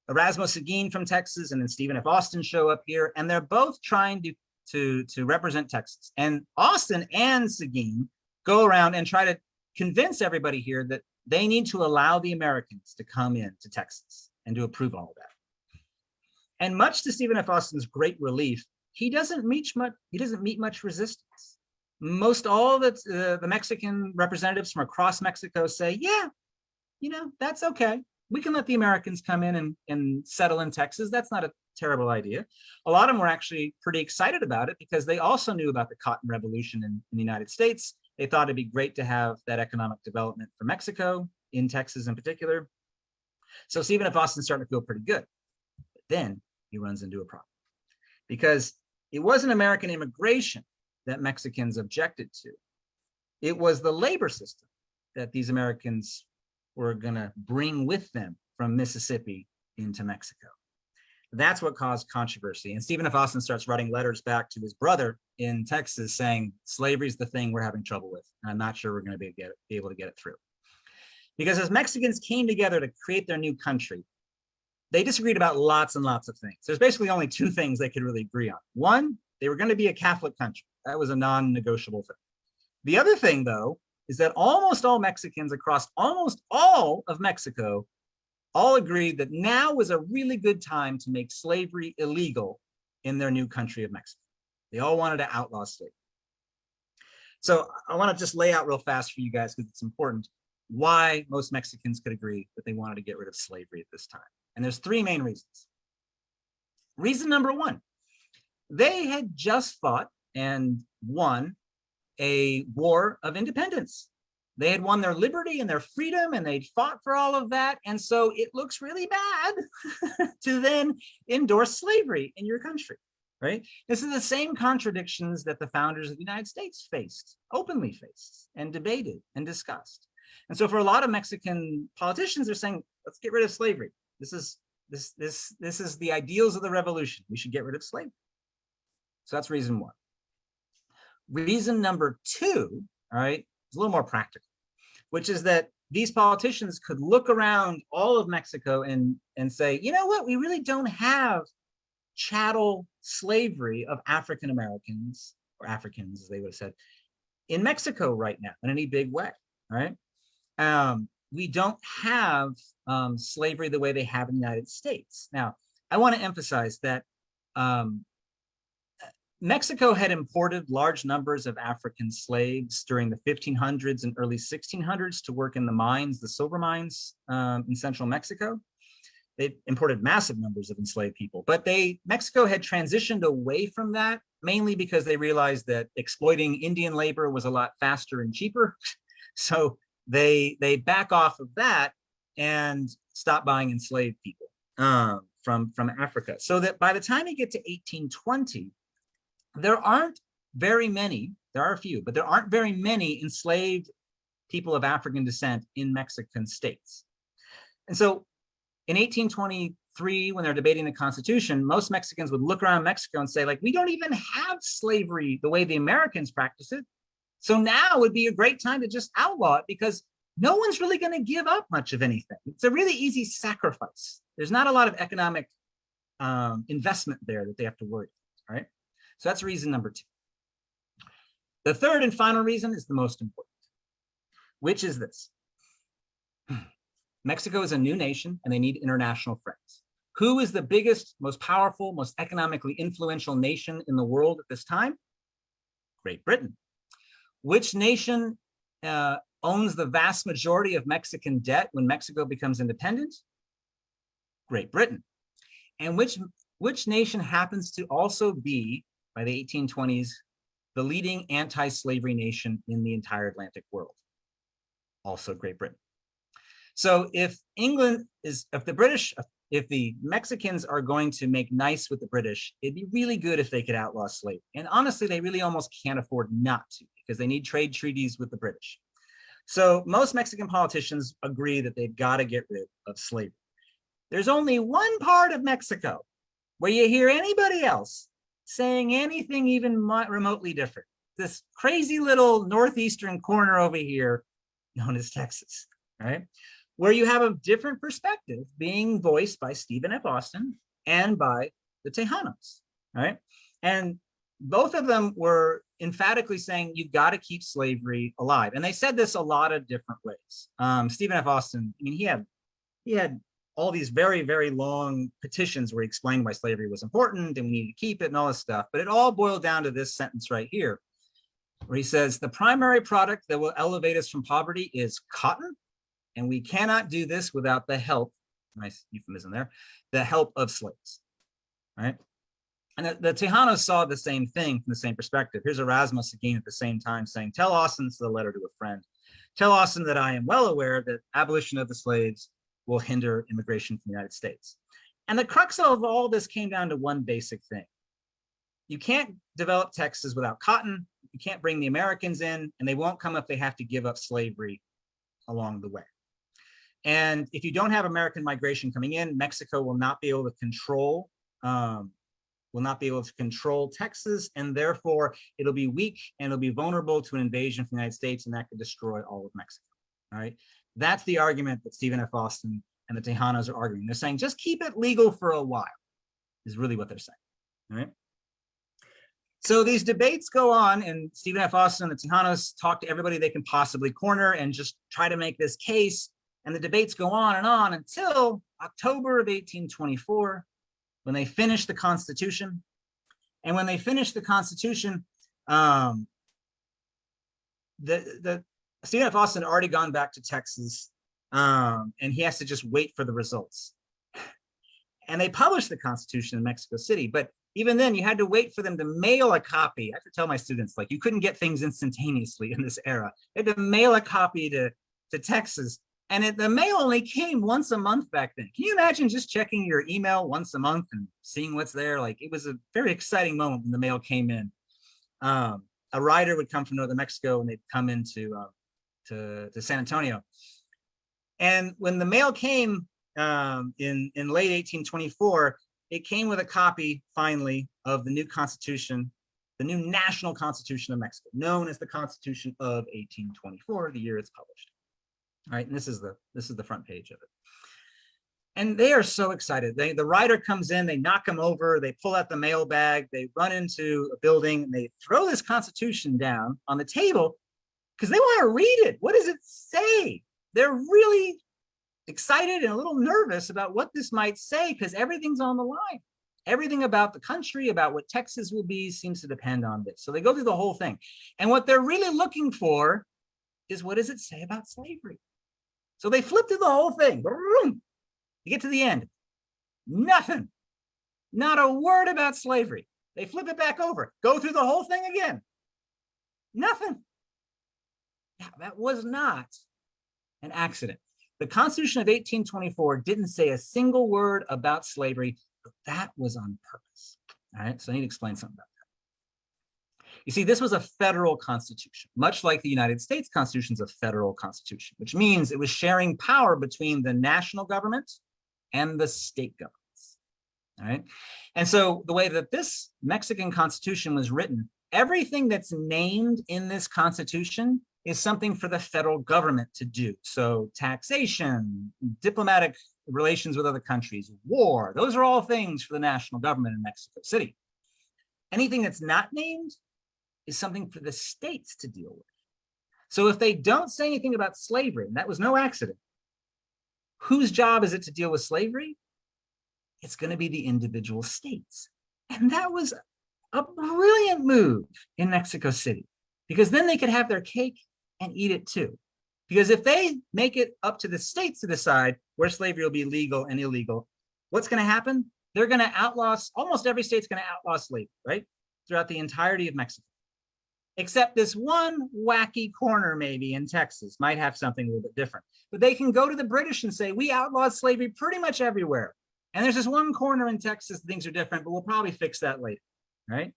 Erasmo Seguin from Texas and then Stephen F. Austin show up here, and they're both trying to represent Texas. And Austin and Seguin go around and try to convince everybody here that they need to allow the Americans to come in to Texas and to approve all of that. And much to Stephen F. Austin's great relief, he doesn't meet much resistance. Most all the Mexican representatives from across Mexico say, yeah, that's okay. We can let the Americans come in and settle in Texas. That's not a terrible idea. A lot of them were actually pretty excited about it because they also knew about the Cotton Revolution in the United States. They thought it'd be great to have that economic development for Mexico, in Texas in particular. So Stephen F. Austin's starting to feel pretty good. But then he runs into a problem because it wasn't American immigration that Mexicans objected to. It was the labor system that these Americans were going to bring with them from Mississippi into Mexico. That's what caused controversy. And Stephen F. Austin starts writing letters back to his brother in Texas saying, slavery's the thing we're having trouble with. And I'm not sure we're going to be able to get it through. Because as Mexicans came together to create their new country, they disagreed about lots and lots of things. There's basically only two things they could really agree on. One, they were going to be a Catholic country. That was a non-negotiable thing. The other thing, though, is that almost all Mexicans across almost all of Mexico all agreed that now was a really good time to make slavery illegal in their new country of Mexico. They all wanted to outlaw slavery. So I want to just lay out real fast for you guys, because it's important, why most Mexicans could agree that they wanted to get rid of slavery at this time. And there's three main reasons. Reason number one, they had just fought and won a war of independence. They had won their liberty and their freedom, and they'd fought for all of that. And so it looks really bad to then endorse slavery in your country, right? This is the same contradictions that the founders of the United States faced, openly faced, and debated and discussed. And so for a lot of Mexican politicians, they're saying, let's get rid of slavery. This is the ideals of the revolution. We should get rid of slavery. So that's reason one. Reason number two, all right, is a little more practical, which is that these politicians could look around all of Mexico and say, you know what, we really don't have chattel slavery of African Americans, or Africans, as they would have said, in Mexico right now in any big way, all right? We don't have slavery the way they have in the United States. Now, I want to emphasize that Mexico had imported large numbers of African slaves during the 1500s and early 1600s to work in the mines, the silver mines in central Mexico. They imported massive numbers of enslaved people, but Mexico had transitioned away from that, mainly because they realized that exploiting Indian labor was a lot faster and cheaper. So they back off of that and stop buying enslaved people from Africa. So that by the time you get to 1820, there aren't very many, there are a few, but there aren't very many enslaved people of African descent in Mexican states. And so in 1823, when they're debating the Constitution, most Mexicans would look around Mexico and say, like, we don't even have slavery the way the Americans practice it. So now would be a great time to just outlaw it, because no one's really going to give up much of anything. It's a really easy sacrifice. There's not a lot of economic investment there that they have to worry about, right? So that's reason number two. The third and final reason is the most important, which is this. Mexico is a new nation and they need international friends. Who is the biggest, most powerful, most economically influential nation in the world at this time? Great Britain. Which nation owns the vast majority of Mexican debt when Mexico becomes independent? Great Britain. and which nation happens to also be, by the 1820s, the leading anti-slavery nation in the entire Atlantic world, also Great Britain. So if the Mexicans are going to make nice with the British, it'd be really good if they could outlaw slavery. And honestly, they really almost can't afford not to, because they need trade treaties with the British. So most Mexican politicians agree that they've got to get rid of slavery. There's only one part of Mexico where you hear anybody else saying anything even remotely different. This crazy little northeastern corner over here known as Texas, right? Where you have a different perspective being voiced by Stephen F. Austin and by the Tejanos, right? And both of them were emphatically saying you've got to keep slavery alive. And they said this a lot of different ways. Stephen F. Austin, I mean, he had all these very, very long petitions where he explained why slavery was important and we needed to keep it and all this stuff. But it all boiled down to this sentence right here, where he says, the primary product that will elevate us from poverty is cotton, and we cannot do this without the help, nice euphemism there, the help of slaves, right? And the Tejanos saw the same thing from the same perspective. Here's Erasmus again at the same time saying, tell Austin, this is a letter to a friend, tell Austin that I am well aware that abolition of the slaves will hinder immigration from the United States. And the crux of all this came down to one basic thing. You can't develop Texas without cotton. You can't bring the Americans in, and they won't come if they have to give up slavery along the way. And if you don't have American migration coming in, Mexico will not be able to control Texas, and therefore it'll be weak and it'll be vulnerable to an invasion from the United States, and that could destroy all of Mexico. All right. That's the argument that Stephen F. Austin and the Tejanos are arguing. They're saying just keep it legal for a while, is really what they're saying. All right. So these debates go on, and Stephen F. Austin and the Tejanos talk to everybody they can possibly corner and just try to make this case. And the debates go on until October of 1824, when they finish the Constitution. And when they finish the Constitution, Stephen F. Austin had already gone back to Texas, and he has to just wait for the results. And they published the Constitution in Mexico City, but even then you had to wait for them to mail a copy. I have to tell my students, like, you couldn't get things instantaneously in this era. They had to mail a copy to Texas, and the mail only came once a month back then. Can you imagine just checking your email once a month and seeing what's there? Like, it was a very exciting moment when the mail came in. A rider would come from northern Mexico, and they'd come into to San Antonio. And when the mail came in late 1824, it came with a copy, finally, of the new Constitution, the new National Constitution of Mexico, known as the Constitution of 1824, the year it's published. All right, and this is the front page of it. And they are so excited. The rider comes in, they knock him over, they pull out the mail bag, they run into a building, and they throw this Constitution down on the table because they want to read it. What does it say? They're really excited and a little nervous about what this might say, because everything's on the line. Everything about the country, about what Texas will be, seems to depend on this. So they go through the whole thing. And what they're really looking for is, what does it say about slavery? So they flip through the whole thing. You get to the end. Nothing. Not a word about slavery. They flip it back over. Go through the whole thing again. Nothing. Now, that was not an accident. The Constitution of 1824 didn't say a single word about slavery, but that was on purpose. All right, so I need to explain something about that. You see, this was a federal constitution, much like the United States Constitution is a federal constitution, which means it was sharing power between the national government and the state governments. All right, and so the way that this Mexican Constitution was written, everything that's named in this Constitution is something for the federal government to do. So taxation, diplomatic relations with other countries, war, those are all things for the national government in Mexico City. Anything that's not named is something for the states to deal with. So if they don't say anything about slavery, and that was no accident, whose job is it to deal with slavery? It's going to be the individual states. And that was a brilliant move in Mexico City, because then they could have their cake and eat it too. Because if they make it up to the states to decide where slavery will be legal and illegal, what's going to happen? they're going to outlaw, almost every state's going to outlaw slavery, right? Throughout the entirety of Mexico. Except this one wacky corner maybe in Texas might have something a little bit different. But they can go to the British and say, we outlawed slavery pretty much everywhere. And there's this one corner in Texas, things are different, but we'll probably fix that later, right?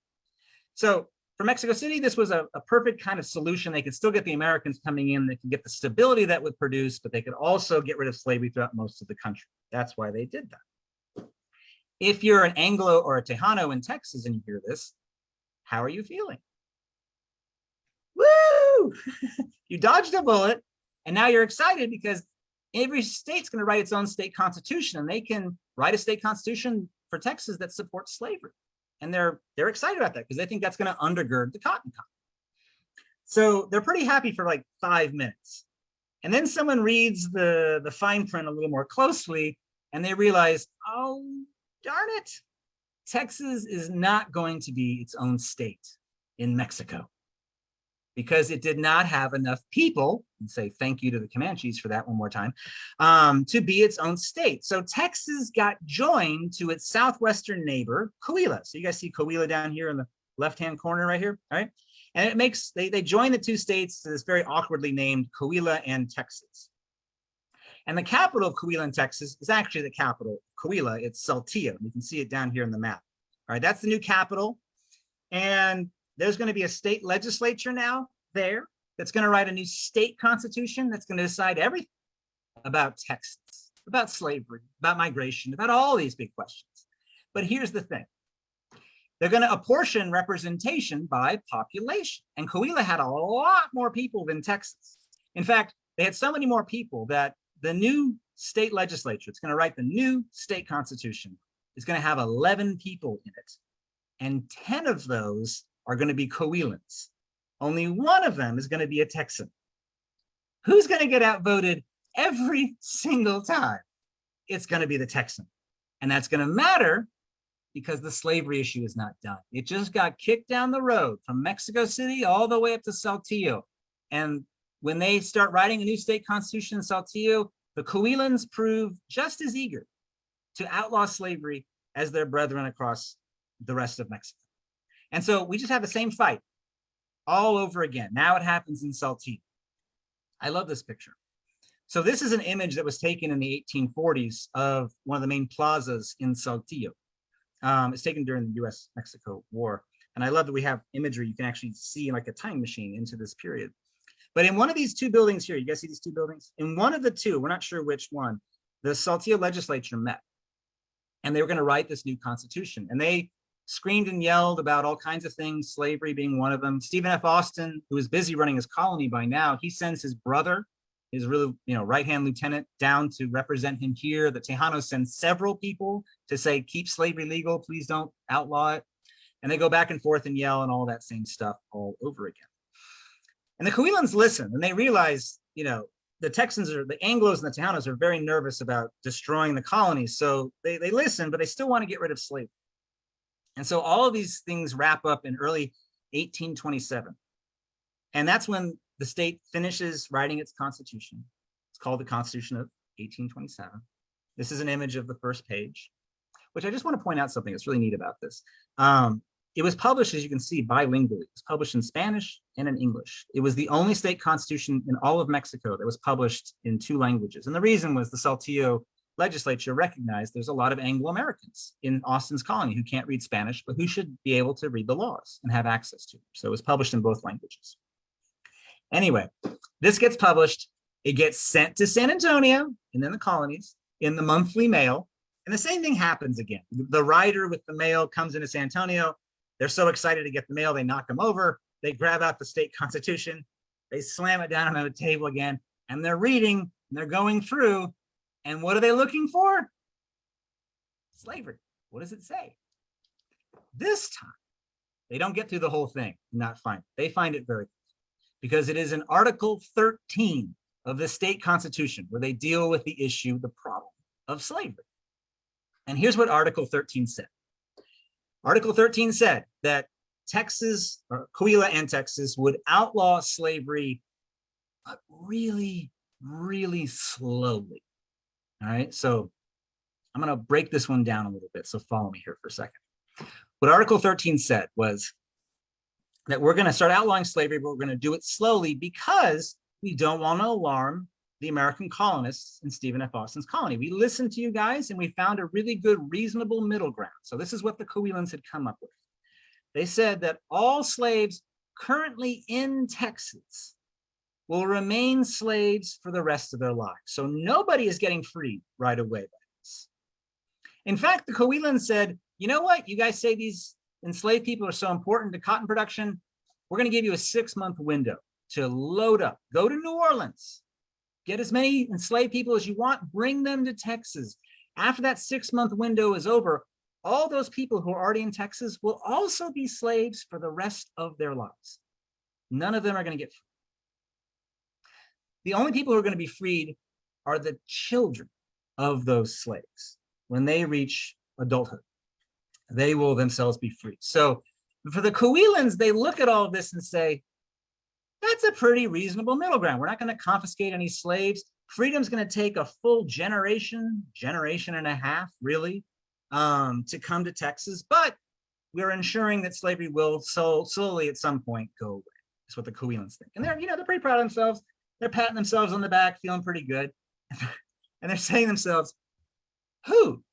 So for Mexico City, this was a perfect kind of solution. They could still get the Americans coming in. They could get the stability that would produce, but they could also get rid of slavery throughout most of the country. That's why they did that. If you're an Anglo or a Tejano in Texas and you hear this, how are you feeling? Woo! You dodged a bullet, and now you're excited because every state's going to write its own state constitution, and they can write a state constitution for Texas that supports slavery. And they're excited about that because they think that's going to undergird the cotton economy. So they're pretty happy for like 5 minutes. And then someone reads the fine print a little more closely, and they realize, oh, darn it, Texas is not going to be its own state in Mexico, because it did not have enough people, and say thank you to the Comanches for that one more time, to be its own state. So Texas got joined to its southwestern neighbor, Coahuila. So you guys see Coahuila down here in the left-hand corner right here, all right? And it makes, they join the two states to this very awkwardly named Coahuila and Texas. And the capital of Coahuila in Texas is actually the capital of Coahuila. It's Saltillo. You can see it down here in the map. All right, that's the new capital. And there's going to be a state legislature now there that's going to write a new state constitution that's going to decide everything about Texas, about slavery, about migration, about all these big questions. But here's the thing. They're going to apportion representation by population. And Coahuila had a lot more people than Texas. In fact, they had so many more people that the new state legislature, it's going to write the new state constitution, is going to have 11 people in it. And 10 of those are going to be Coahuilans. Only one of them is going to be a Texan. Who's going to get outvoted every single time? It's going to be the Texan. And that's going to matter because the slavery issue is not done. It just got kicked down the road from Mexico City all the way up to Saltillo. And when they start writing a new state constitution in Saltillo, the Coahuilans prove just as eager to outlaw slavery as their brethren across the rest of Mexico. And so we just have the same fight all over again. Now it happens in Saltillo. I love this picture. So this is an image that was taken in the 1840s of one of the main plazas in Saltillo. It's taken during the U.S. Mexico War. And I love that we have imagery you can actually see like a time machine into this period. But in one of these two buildings here, you guys see these two buildings? In one of the two, we're not sure which one, the Saltillo legislature met. And they were going to write this new constitution. And they screamed and yelled about all kinds of things, slavery being one of them. Stephen F. Austin, who is busy running his colony by now, he sends his brother, his really, right-hand lieutenant, down to represent him here. The Tejanos send several people to say, keep slavery legal, please don't outlaw it. And they go back and forth and yell and all that same stuff all over again. And the Coahuilans listen, and they realize, the Texans the Anglos and the Tejanos are very nervous about destroying the colonies. So they listen, but they still want to get rid of slavery. And so all of these things wrap up in early 1827. And that's when the state finishes writing its constitution. It's called the Constitution of 1827. This is an image of the first page, which I just want to point out something that's really neat about this. It was published, as you can see, bilingually. It was published in Spanish and in English. It was the only state constitution in all of Mexico that was published in 2 languages. And the reason was the Saltillo legislature recognized there's a lot of Anglo-Americans in Austin's colony who can't read Spanish, but who should be able to read the laws and have access to them. So it was published in both languages. Anyway, this gets published. It gets sent to San Antonio and then the colonies in the monthly mail. And the same thing happens again. The rider with the mail comes into San Antonio. They're so excited to get the mail, they knock them over. They grab out the state constitution. They slam it down on the table again. And they're reading, and they're going through. And what are they looking for? Slavery. What does it say? This time, they don't get through the whole thing and not find it. They find it very good because it is in Article 13 of the state constitution where they deal with the issue, the problem of slavery. And here's what Article 13 said. Article 13 said that Texas, or Coahuila and Texas, would outlaw slavery, but really, really slowly. All right, so I'm going to break this one down a little bit, so follow me here for a second. What Article 13 said was that we're going to start outlawing slavery, but we're going to do it slowly because we don't want to alarm the American colonists in Stephen F. Austin's colony. We listened to you guys and we found a really good, reasonable middle ground. So this is what the Coelans had come up with. They said that all slaves currently in Texas will remain slaves for the rest of their lives. So nobody is getting freed right away by this. In fact, the Coelans said, you know what? You guys say these enslaved people are so important to cotton production. We're going to give you a 6-month window to load up, go to New Orleans, get as many enslaved people as you want, bring them to Texas. After that 6-month window is over, all those people who are already in Texas will also be slaves for the rest of their lives. None of them are going to get free. The only people who are going to be freed are the children of those slaves. When they reach adulthood, they will themselves be free. So for the Coelans, they look at all of this and say, that's a pretty reasonable middle ground. We're not going to confiscate any slaves. Freedom's going to take a full generation and a half, really, to come to Texas. But we're ensuring that slavery will slowly at some point go away. That's what the Coelans think. And they're pretty proud of themselves. They're patting themselves on the back, feeling pretty good. And they're saying to themselves, who,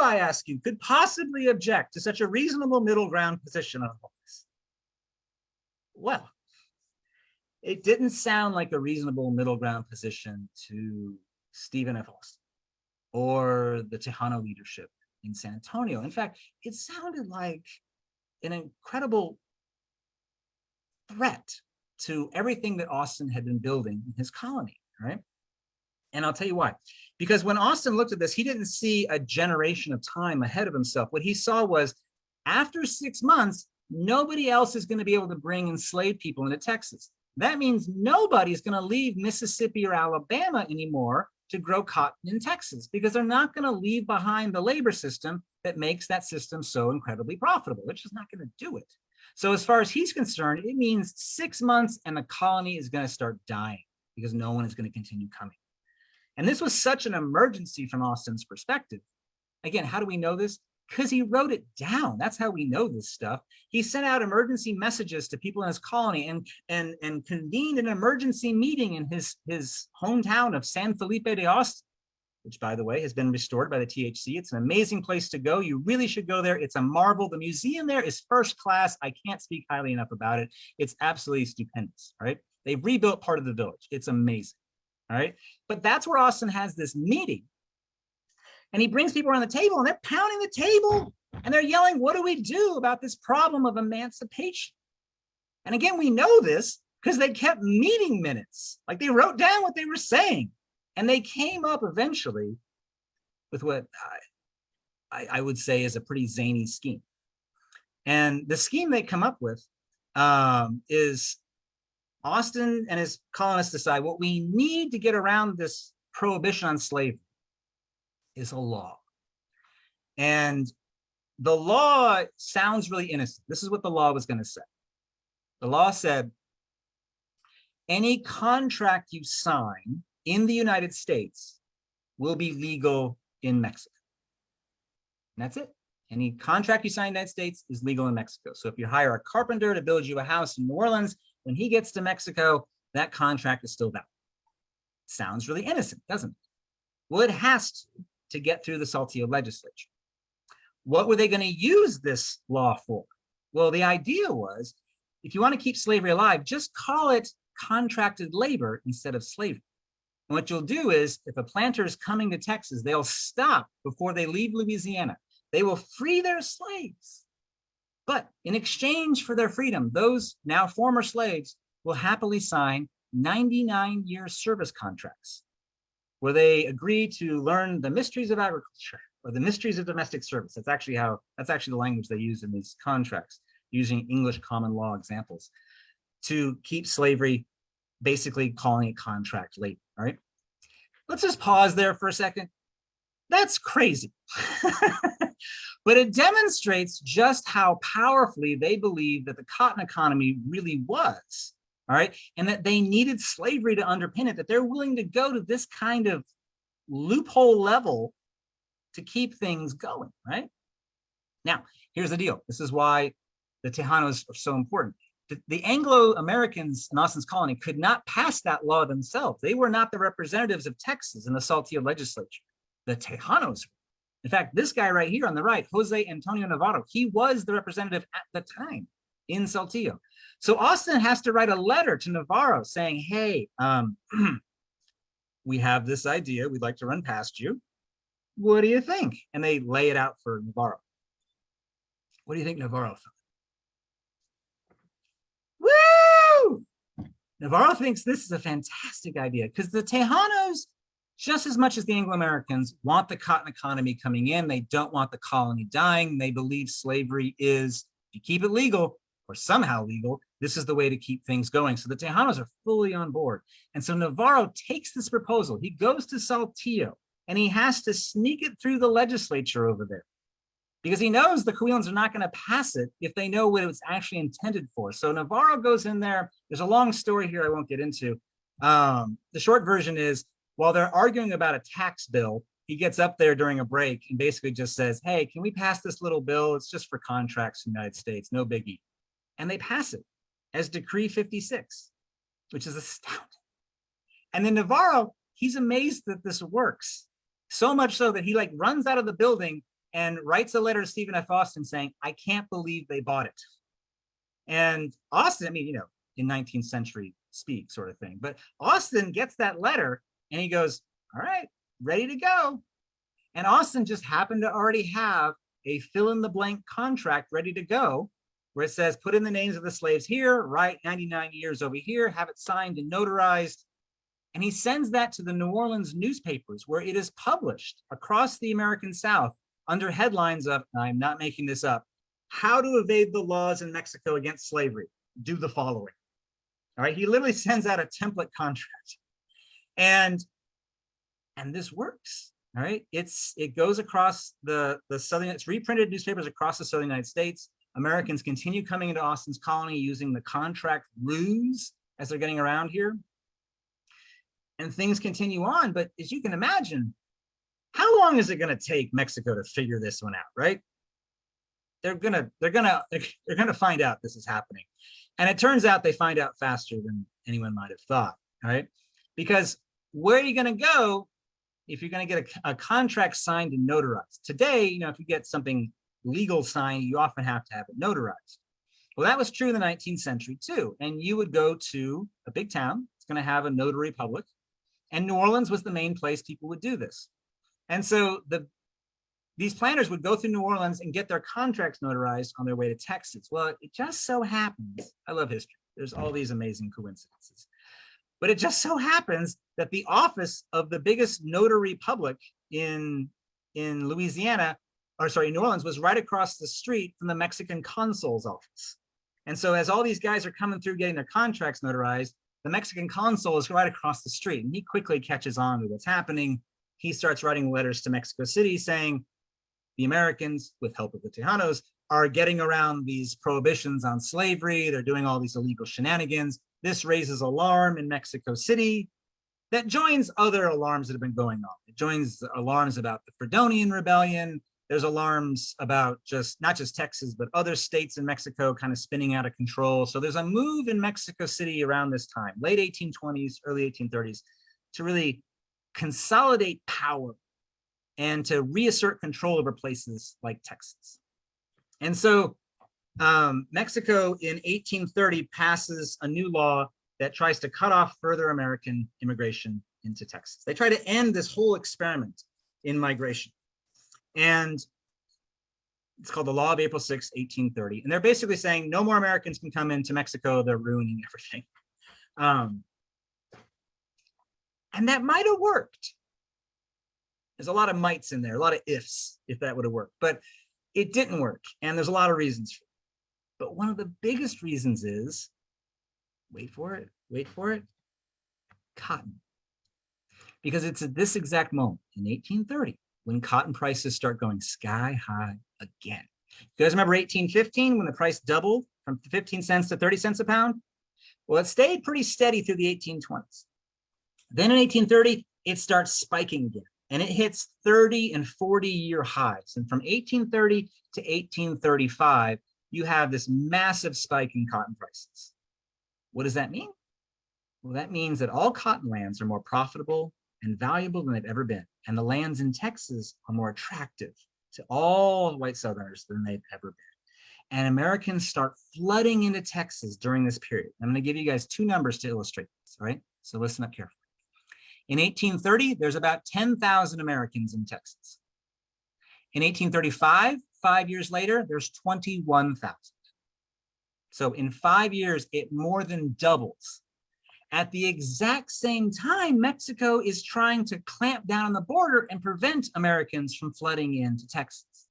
I ask you, could possibly object to such a reasonable middle ground position on all this? Well, it didn't sound like a reasonable middle ground position to Stephen F. Austin or the Tejano leadership in San Antonio. In fact, it sounded like an incredible threat to everything that Austin had been building in his colony, right? And I'll tell you why. Because when Austin looked at this, he didn't see a generation of time ahead of himself. What he saw was after 6 months, nobody else is going to be able to bring enslaved people into Texas. That means nobody's going to leave Mississippi or Alabama anymore to grow cotton in Texas, because they're not going to leave behind the labor system that makes that system so incredibly profitable. They're just not going to do it. So as far as he's concerned, it means 6 months and the colony is going to start dying because no one is going to continue coming. And this was such an emergency from Austin's perspective. Again, how do we know this? Because he wrote it down. That's how we know this stuff. He sent out emergency messages to people in his colony and convened an emergency meeting in his hometown of San Felipe de Austin, which, by the way, has been restored by the THC. It's an amazing place to go. You really should go there. It's a marvel. The museum there is first class. I can't speak highly enough about it. It's absolutely stupendous, right? They've rebuilt part of the village. It's amazing, all right? But that's where Austin has this meeting. And he brings people around the table and they're pounding the table and they're yelling, what do we do about this problem of emancipation? And again, we know this because they kept meeting minutes. Like they wrote down what they were saying. And they came up eventually with what I would say is a pretty zany scheme. And the scheme they come up with is Austin and his colonists decide what we need to get around this prohibition on slavery is a law. And the law sounds really innocent. This is what the law was going to say. The law said, any contract you sign in the United States will be legal in Mexico. And that's it. Any contract you sign in the United States is legal in Mexico. So if you hire a carpenter to build you a house in New Orleans, when he gets to Mexico, that contract is still valid. Sounds really innocent, doesn't it? Well, it has to get through the Saltillo legislature. What were they going to use this law for? Well, the idea was, if you want to keep slavery alive, just call it contracted labor instead of slavery. And what you'll do is, if a planter is coming to Texas, they'll stop before they leave Louisiana. They will free their slaves. But in exchange for their freedom, those now former slaves will happily sign 99-year service contracts, where they agree to learn the mysteries of agriculture or the mysteries of domestic service. That's actually the language they use in these contracts, using English common law examples to keep slavery, basically calling it contract labor, all right? Let's just pause there for a second. That's crazy. But it demonstrates just how powerfully they believed that the cotton economy really was, all right? And that they needed slavery to underpin it, that they're willing to go to this kind of loophole level to keep things going, right? Now, here's the deal. This is why the Tejanos are so important. The Anglo-Americans in Austin's colony could not pass that law themselves. They were not the representatives of Texas in the Saltillo legislature. The Tejanos were. In fact, this guy right here on the right, Jose Antonio Navarro, he was the representative at the time in Saltillo. So Austin has to write a letter to Navarro saying, hey, we have this idea we'd like to run past you. What do you think? And they lay it out for Navarro. What do you think Navarro thought? Woo! Navarro thinks this is a fantastic idea because the Tejanos, just as much as the Anglo-Americans, want the cotton economy coming in. They don't want the colony dying. They believe slavery is, if you keep it legal or somehow legal, this is the way to keep things going. So the Tejanos are fully on board. And so Navarro takes this proposal. He goes to Saltillo and he has to sneak it through the legislature over there because he knows the Coahuilans are not going to pass it if they know what it was actually intended for. So Navarro goes in there. There's a long story here I won't get into. The short version is, while they're arguing about a tax bill, he gets up there during a break and basically just says, hey, can we pass this little bill? It's just for contracts in the United States, no biggie. And they pass it as Decree 56, which is astounding. And then Navarro, he's amazed that this works. So much so that he like runs out of the building and writes a letter to Stephen F. Austin saying, I can't believe they bought it. And Austin, I mean, you know, in 19th century speak sort of thing, but Austin gets that letter and he goes, all right, ready to go. And Austin just happened to already have a fill in the blank contract ready to go where it says, put in the names of the slaves here, write 99 years over here, have it signed and notarized. And he sends that to the New Orleans newspapers where it is published across the American South under headlines of, I'm not making this up, how to evade the laws in Mexico against slavery. Do the following. All right, he literally sends out a template contract. And this works. All right, it goes across the southern, it's reprinted newspapers across the southern United States. Americans continue coming into Austin's colony using the contract ruse as they're getting around here. And things continue on, but as you can imagine, how long is it going to take Mexico to figure this one out, right? They're gonna find out this is happening. And it turns out they find out faster than anyone might have thought, all right? Because where are you going to go if you're going to get a contract signed and notarized? Today, you know, if you get something legal signed, you often have to have it notarized. Well, that was true in the 19th century too. And you would go to a big town, it's going to have a notary public, and New Orleans was the main place people would do this. And so these planners would go through New Orleans and get their contracts notarized on their way to Texas. Well, it just so happens, I love history, there's all these amazing coincidences, but it just so happens that the office of the biggest notary public in Louisiana, or sorry, New Orleans, was right across the street from the Mexican consul's office. And so as all these guys are coming through getting their contracts notarized, the Mexican consul is right across the street and he quickly catches on to what's happening. He starts writing letters to Mexico City saying the Americans, with help of the Tejanos, are getting around these prohibitions on slavery. They're doing all these illegal shenanigans. This raises alarm in Mexico City that joins other alarms that have been going on. It joins alarms about the Fredonian Rebellion. There's alarms about not just Texas, but other states in Mexico kind of spinning out of control. So there's a move in Mexico City around this time, late 1820s, early 1830s, to really consolidate power and to reassert control over places like Texas. And so Mexico in 1830 passes a new law that tries to cut off further American immigration into Texas. They try to end this whole experiment in migration. And it's called the Law of April 6, 1830. And they're basically saying no more Americans can come into Mexico. They're ruining everything. And that might have worked. There's a lot of mights in there, a lot of ifs, if that would have worked. But it didn't work. And there's a lot of reasons for it. But one of the biggest reasons is, wait for it, cotton. Because it's at this exact moment in 1830 when cotton prices start going sky high again. You guys remember 1815 when the price doubled from 15 cents to 30 cents a pound? Well, it stayed pretty steady through the 1820s. Then in 1830, it starts spiking again. and it hits 30 and 40-year highs. And from 1830 to 1835, you have this massive spike in cotton prices. What does that mean? Well, that means that all cotton lands are more profitable and valuable than they've ever been. And the lands in Texas are more attractive to all white Southerners than they've ever been. And Americans start flooding into Texas during this period. I'm going to give you guys two numbers to illustrate this, all right? So listen up carefully. In 1830, there's about 10,000 Americans in Texas. In 1835, 5 years later, there's 21,000. So in 5 years, it more than doubles. At the exact same time, Mexico is trying to clamp down on the border and prevent Americans from flooding into Texas.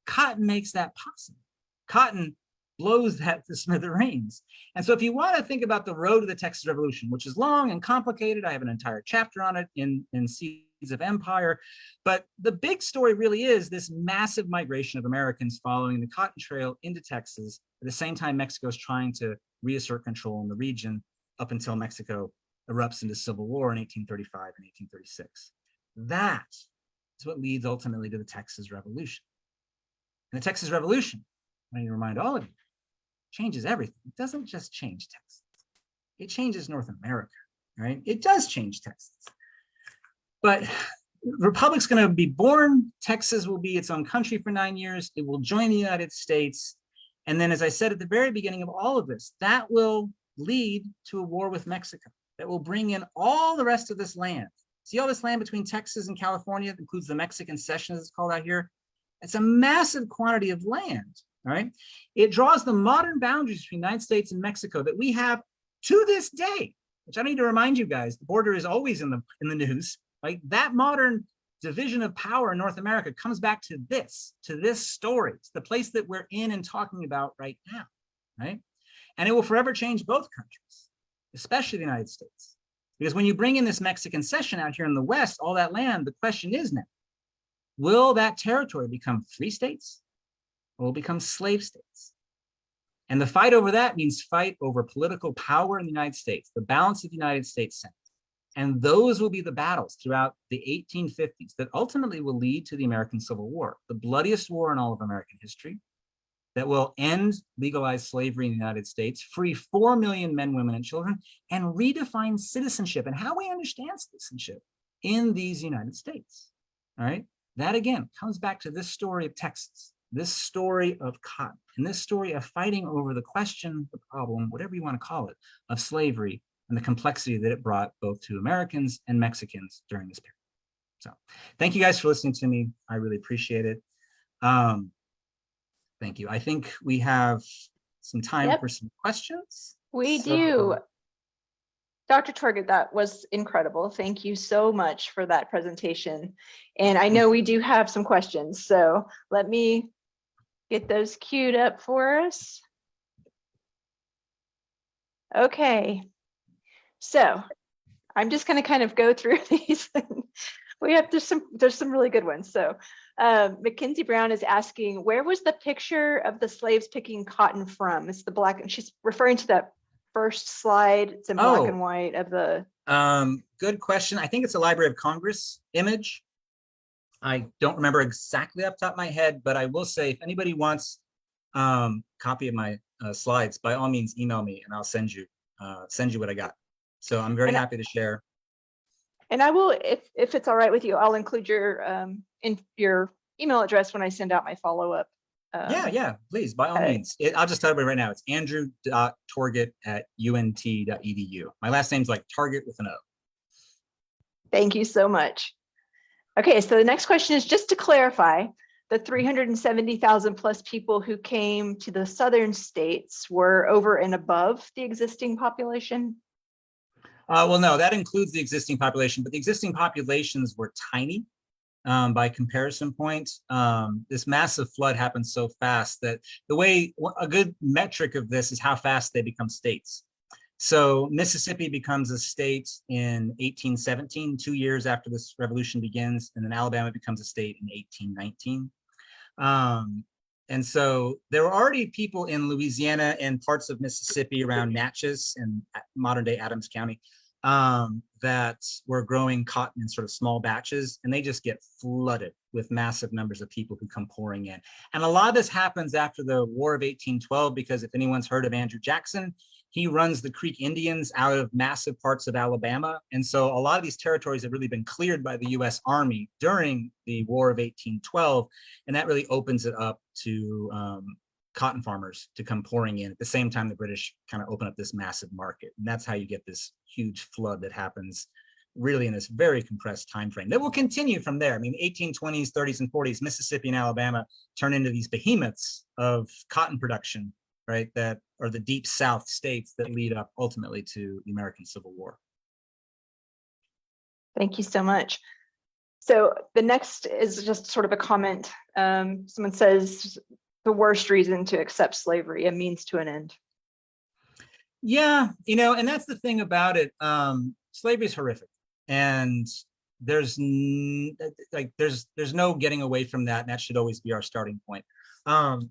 Cotton makes that possible. Cotton blows that to smithereens. And so if you want to think about the road to the Texas Revolution, which is long and complicated, I have an entire chapter on it in Seeds of Empire, but the big story really is this massive migration of Americans following the Cotton Trail into Texas. At the same time, Mexico is trying to reassert control in the region up until Mexico erupts into civil war in 1835 and 1836. That is what leads ultimately to the Texas Revolution. And the Texas Revolution, I need to remind all of you, changes everything. It doesn't just change Texas. It changes North America, right? It does change Texas. But the Republic's going to be born. Texas will be its own country for 9 years. It will join the United States. And then, as I said at the very beginning of all of this, that will lead to a war with Mexico that will bring in all the rest of this land. See all this land between Texas and California that includes the Mexican Cession, as it's called out here? It's a massive quantity of land, all right? It draws the modern boundaries between the United States and Mexico that we have to this day, which I need to remind you guys, the border is always in the news, right? That modern division of power in North America comes back to this story. It's the place that we're in and talking about right now, right? And it will forever change both countries, especially the United States. Because when you bring in this Mexican Cession out here in the West, all that land, the question is now, will that territory become free states or will it become slave states? And the fight over that means fight over political power in the United States, the balance of the United States Senate. And those will be the battles throughout the 1850s that ultimately will lead to the American Civil War, the bloodiest war in all of American history, that will end legalized slavery in the United States, free 4 million men, women, and children, and redefine citizenship and how we understand citizenship in these United States, all right? That, again, comes back to this story of Texas, this story of cotton, and this story of fighting over the question, the problem, whatever you want to call it, of slavery and the complexity that it brought both to Americans and Mexicans during this period. So thank you guys for listening to me. I really appreciate it. Thank you. I think we have some time for some questions. We do. Dr. Torget, that was incredible. Thank you so much for that presentation. And I know we do have some questions, so let me get those queued up for us. Okay. So I'm just going to kind of go through these. There's some really good ones. So Mackenzie Brown is asking, where was the picture of the slaves picking cotton from? It's the black, and she's referring to that first slide. It's in black and white of the. Good question. I think it's a Library of Congress image. I don't remember exactly off the top of my head, but I will say if anybody wants a copy of my slides, by all means, email me and I'll send you what I got. So I'm very happy to share. And I will, if it's all right with you, I'll include your your email address when I send out my follow-up. Yeah, please, by all means. I'll just tell everybody right now, it's andrew.torget@unt.edu. My last name's like Target with an O. Thank you so much. Okay, so the next question is just to clarify, the 370,000 plus people who came to the southern states were over and above the existing population? Well, no, that includes the existing population, but the existing populations were tiny by comparison point. This massive flood happened so fast that a good metric of this is how fast they become states. So Mississippi becomes a state in 1817, 2 years after this revolution begins, and then Alabama becomes a state in 1819. And so there were already people in Louisiana and parts of Mississippi around Natchez and modern day Adams County that that were growing cotton in sort of small batches, and they just get flooded with massive numbers of people who come pouring in. And a lot of this happens after the War of 1812, because if anyone's heard of Andrew Jackson, he runs the Creek Indians out of massive parts of Alabama. And so a lot of these territories have really been cleared by the U.S. Army during the War of 1812. And that really opens it up to cotton farmers to come pouring in at the same time the British kind of open up this massive market. And that's how you get this huge flood that happens really in this very compressed time frame that will continue from there. I mean, 1820s, 30s, and 40s, Mississippi and Alabama turn into these behemoths of cotton production, right? That are the deep South states that lead up ultimately to the American Civil War. Thank you so much. So the next is just sort of a comment. Someone says the worst reason to accept slavery, a means to an end. Yeah, you know, and that's the thing about it. Slavery is horrific, and there's no getting away from that, and that should always be our starting point. And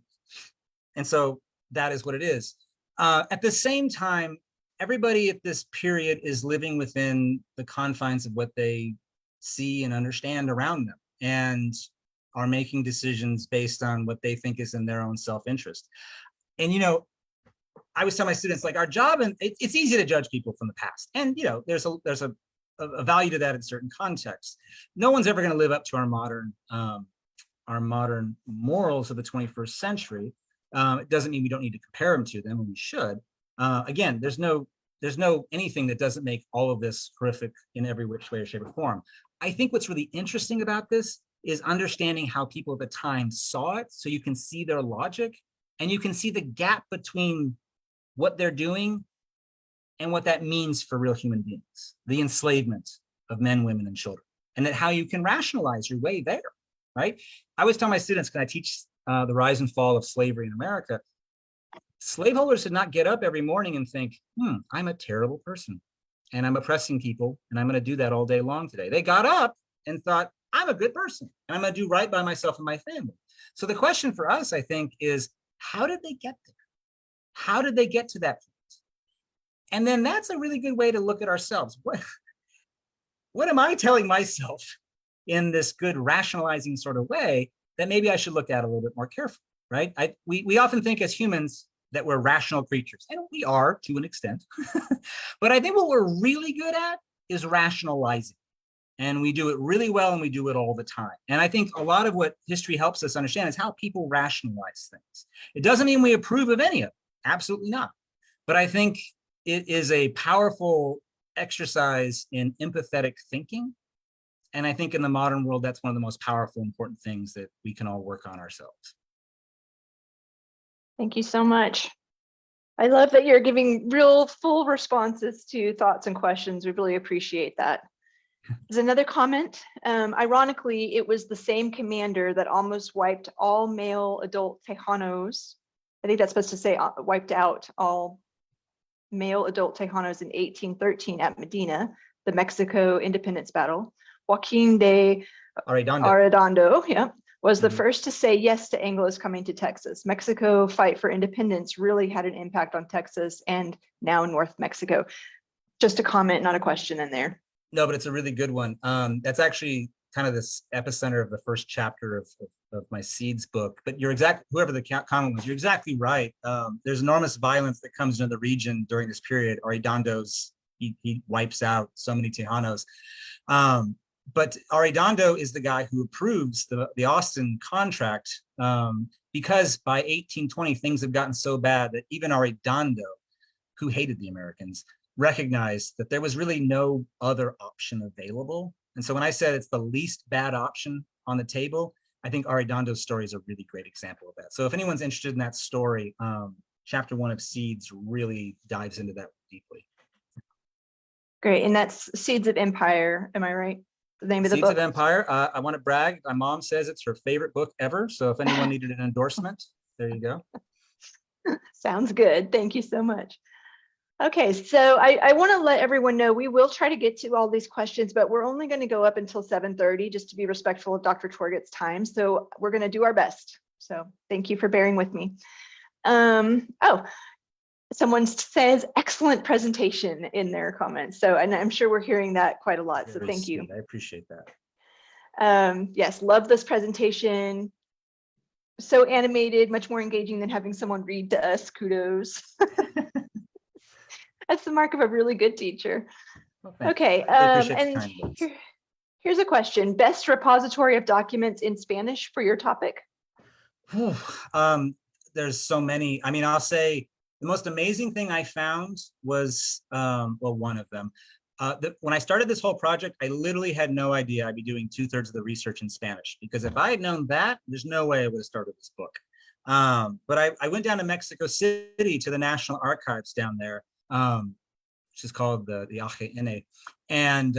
so that is what it is. At the same time, everybody at this period is living within the confines of what they see and understand around them, and are making decisions based on what they think is in their own self-interest. And, you know, I always tell my students, like, our job, and it's easy to judge people from the past. And, you know, there's a value to that in certain contexts. No one's ever going to live up to our modern morals of the 21st century. It doesn't mean we don't need to compare them to them, and we should. Again, there's no anything that doesn't make all of this horrific in every which way or shape or form. I think what's really interesting about this is understanding how people at the time saw it, so you can see their logic, and you can see the gap between what they're doing and what that means for real human beings, the enslavement of men, women, and children, and that how you can rationalize your way there, right? I always tell my students, when I teach the rise and fall of slavery in America, slaveholders did not get up every morning and think, I'm a terrible person, and I'm oppressing people, and I'm going to do that all day long today. They got up and thought, I'm a good person, and I'm going to do right by myself and my family. So the question for us, I think, is how did they get there? How did they get to that point? And then that's a really good way to look at ourselves. What am I telling myself in this good rationalizing sort of way that maybe I should look at a little bit more carefully, right? We often think as humans that we're rational creatures, and we are to an extent. But I think what we're really good at is rationalizing. And we do it really well, and we do it all the time. And I think a lot of what history helps us understand is how people rationalize things. It doesn't mean we approve of any of it. Absolutely not. But I think it is a powerful exercise in empathetic thinking. And I think in the modern world, that's one of the most powerful, important things that we can all work on ourselves. Thank you so much. I love that you're giving real full responses to thoughts and questions. We really appreciate that. There's another comment. Ironically, it was the same commander that almost wiped all male adult Tejanos. I think that's supposed to say wiped out all male adult Tejanos in 1813 at Medina, the Mexico independence battle. Joaquin de Arredondo, was the first to say yes to Anglos coming to Texas. Mexico fight for independence really had an impact on Texas and now North Mexico. Just a comment, not a question in there. No, but it's a really good one. That's actually kind of this epicenter of the first chapter of my Seeds book. But you're whoever the comment was, you're exactly right. There's enormous violence that comes into the region during this period. Arredondo's, he wipes out so many Tejanos. But Arredondo is the guy who approves the Austin contract, because by 1820, things have gotten so bad that even Arredondo, who hated the Americans, recognized that there was really no other option available. And so when I said it's the least bad option on the table, I think Arredondo's story is a really great example of that. So if anyone's interested in that story, chapter 1 of Seeds really dives into that deeply. Great, and that's Seeds of Empire, am I right? The name of the book? Seeds of Empire. I want to brag. My mom says it's her favorite book ever. So if anyone needed an endorsement, there you go. Sounds good. Thank you so much. Okay, so I want to let everyone know we will try to get to all these questions, but we're only going to go up until 7:30 just to be respectful of Dr. Torget's time. So we're going to do our best. So thank you for bearing with me. Someone says excellent presentation in their comments. So, and I'm sure we're hearing that quite a lot. So Very thank you. sweet. I appreciate that. Yes, love this presentation. So animated, much more engaging than having someone read to us. Kudos. That's the mark of a really good teacher. Well, thank Okay, you. I appreciate the and kind words. here's a question. Best repository of documents in Spanish for your topic? Whew. There's so many. I mean, I'll say the most amazing thing I found was, well, one of them. When I started this whole project, I literally had no idea I'd be doing 2/3 of the research in Spanish, because if I had known that, there's no way I would have started this book. But I went down to Mexico City to the National Archives down there, which is called the AGN. And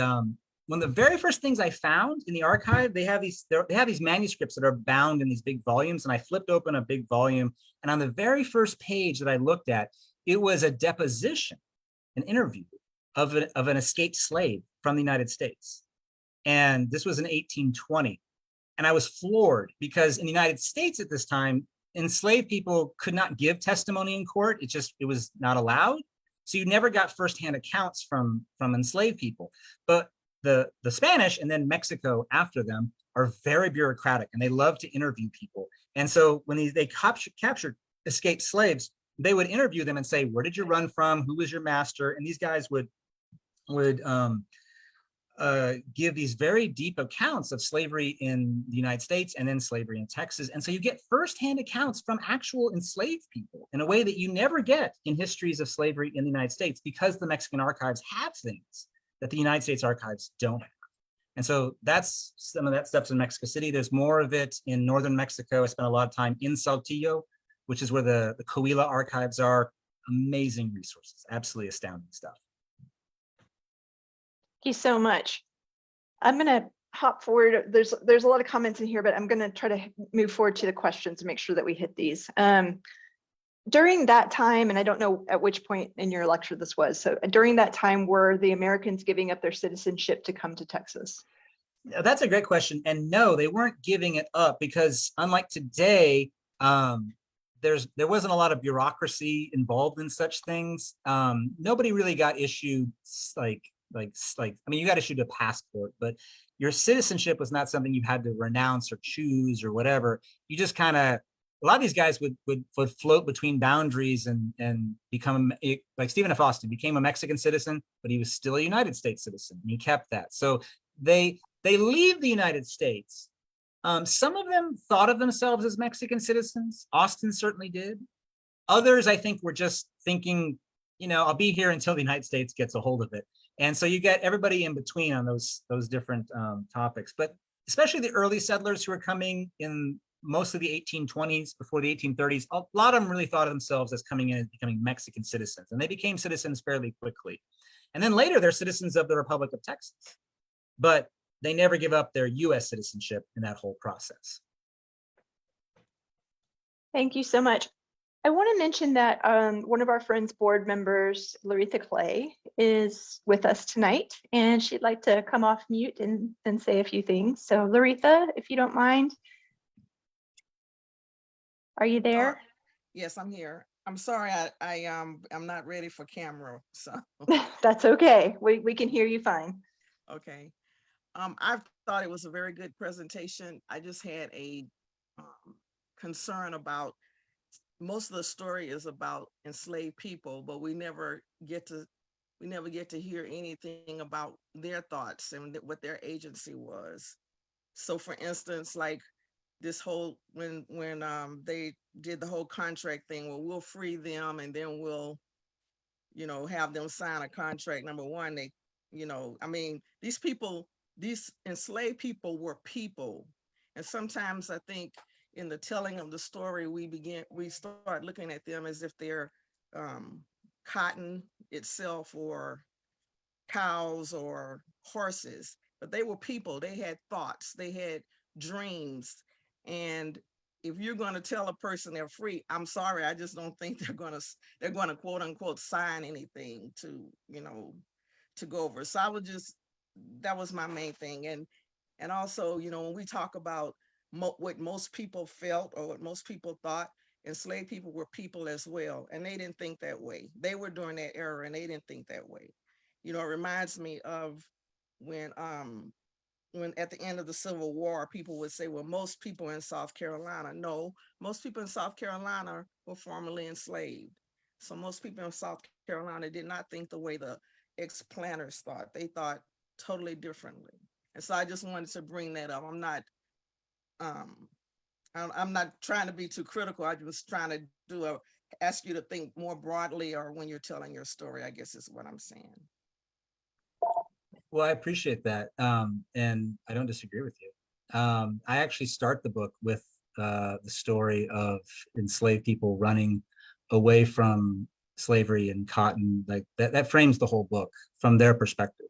one of the very first things I found in the archive, they have these manuscripts that are bound in these big volumes. And I flipped open a big volume, and on the very first page that I looked at, it was a deposition, an interview of an escaped slave from the United States. And this was in 1820. And I was floored, because in the United States at this time, enslaved people could not give testimony in court. It was not allowed. So you never got firsthand accounts from enslaved people. But the Spanish, and then Mexico after them, are very bureaucratic, and they love to interview people. And so when they captured escaped slaves, they would interview them and say, where did you run from? Who was your master? And these guys would give these very deep accounts of slavery in the United States and then slavery in Texas. And so you get firsthand accounts from actual enslaved people in a way that you never get in histories of slavery in the United States, because the Mexican archives have things that the United States archives don't have. And so that's some of that stuff's in Mexico City. There's more of it in northern Mexico. I spent a lot of time in Saltillo, which is where the Coahuila archives are. Amazing resources, absolutely astounding stuff. Thank you so much. I'm going to hop forward. There's a lot of comments in here, but I'm going to try to move forward to the questions and make sure that we hit these. During that time, and I don't know at which point in your lecture this was, so during that time, were the Americans giving up their citizenship to come to Texas? That's a great question. And no, they weren't giving it up, because unlike today, there wasn't a lot of bureaucracy involved in such things. Nobody really got issued I mean, you got issued a passport, but your citizenship was not something you had to renounce or choose or whatever. You just kind of, a lot of these guys would float between boundaries and become, like Stephen F. Austin became a Mexican citizen, but he was still a United States citizen, and he kept that. So they leave the United States. Some of them thought of themselves as Mexican citizens. Austin certainly did. Others, I think, were just thinking, I'll be here until the United States gets a hold of it. And so you get everybody in between on those different topics. But especially the early settlers who were coming in most of the 1820s, before the 1830s, a lot of them really thought of themselves as coming in and becoming Mexican citizens. And they became citizens fairly quickly. And then later, they're citizens of the Republic of Texas. But they never give up their U.S. citizenship in that whole process. Thank you so much. I want to mention that one of our friends, board members, Laretha Clay, is with us tonight, and she'd like to come off mute and say a few things. So Laretha, if you don't mind. Are you there? Yes, I'm here. I'm sorry, I'm not ready for camera, so. That's okay. We can hear you fine. Okay. I thought it was a very good presentation. I just had a concern about, most of the story is about enslaved people, but we never get to hear anything about their thoughts and what their agency was. So for instance, like this whole, when they did the whole contract thing, well, we'll free them and then we'll, have them sign a contract. Number one, I mean, these enslaved people were people. And sometimes I think in the telling of the story, we start looking at them as if they're cotton itself or cows or horses, but they were people. They had thoughts, they had dreams. And if you're going to tell a person they're free, I'm sorry, I just don't think they're going to quote unquote sign anything to go over. So that was my main thing. And also, when we talk about what most people felt or what most people thought, enslaved people were people as well, and they didn't think that way. They were during that era, and they didn't think that way. You know, it reminds me of when at the end of the Civil War, people would say, well, most people in South Carolina. No, most people in South Carolina were formerly enslaved. So most people in South Carolina did not think the way the ex-planters thought. They thought totally differently. And so I just wanted to bring that up. I'm not trying to be too critical. I was trying to ask you to think more broadly, or when you're telling your story, I guess is what I'm saying. Well, I appreciate that. And I don't disagree with you. I actually start the book with the story of enslaved people running away from slavery and cotton. Like that frames the whole book from their perspective.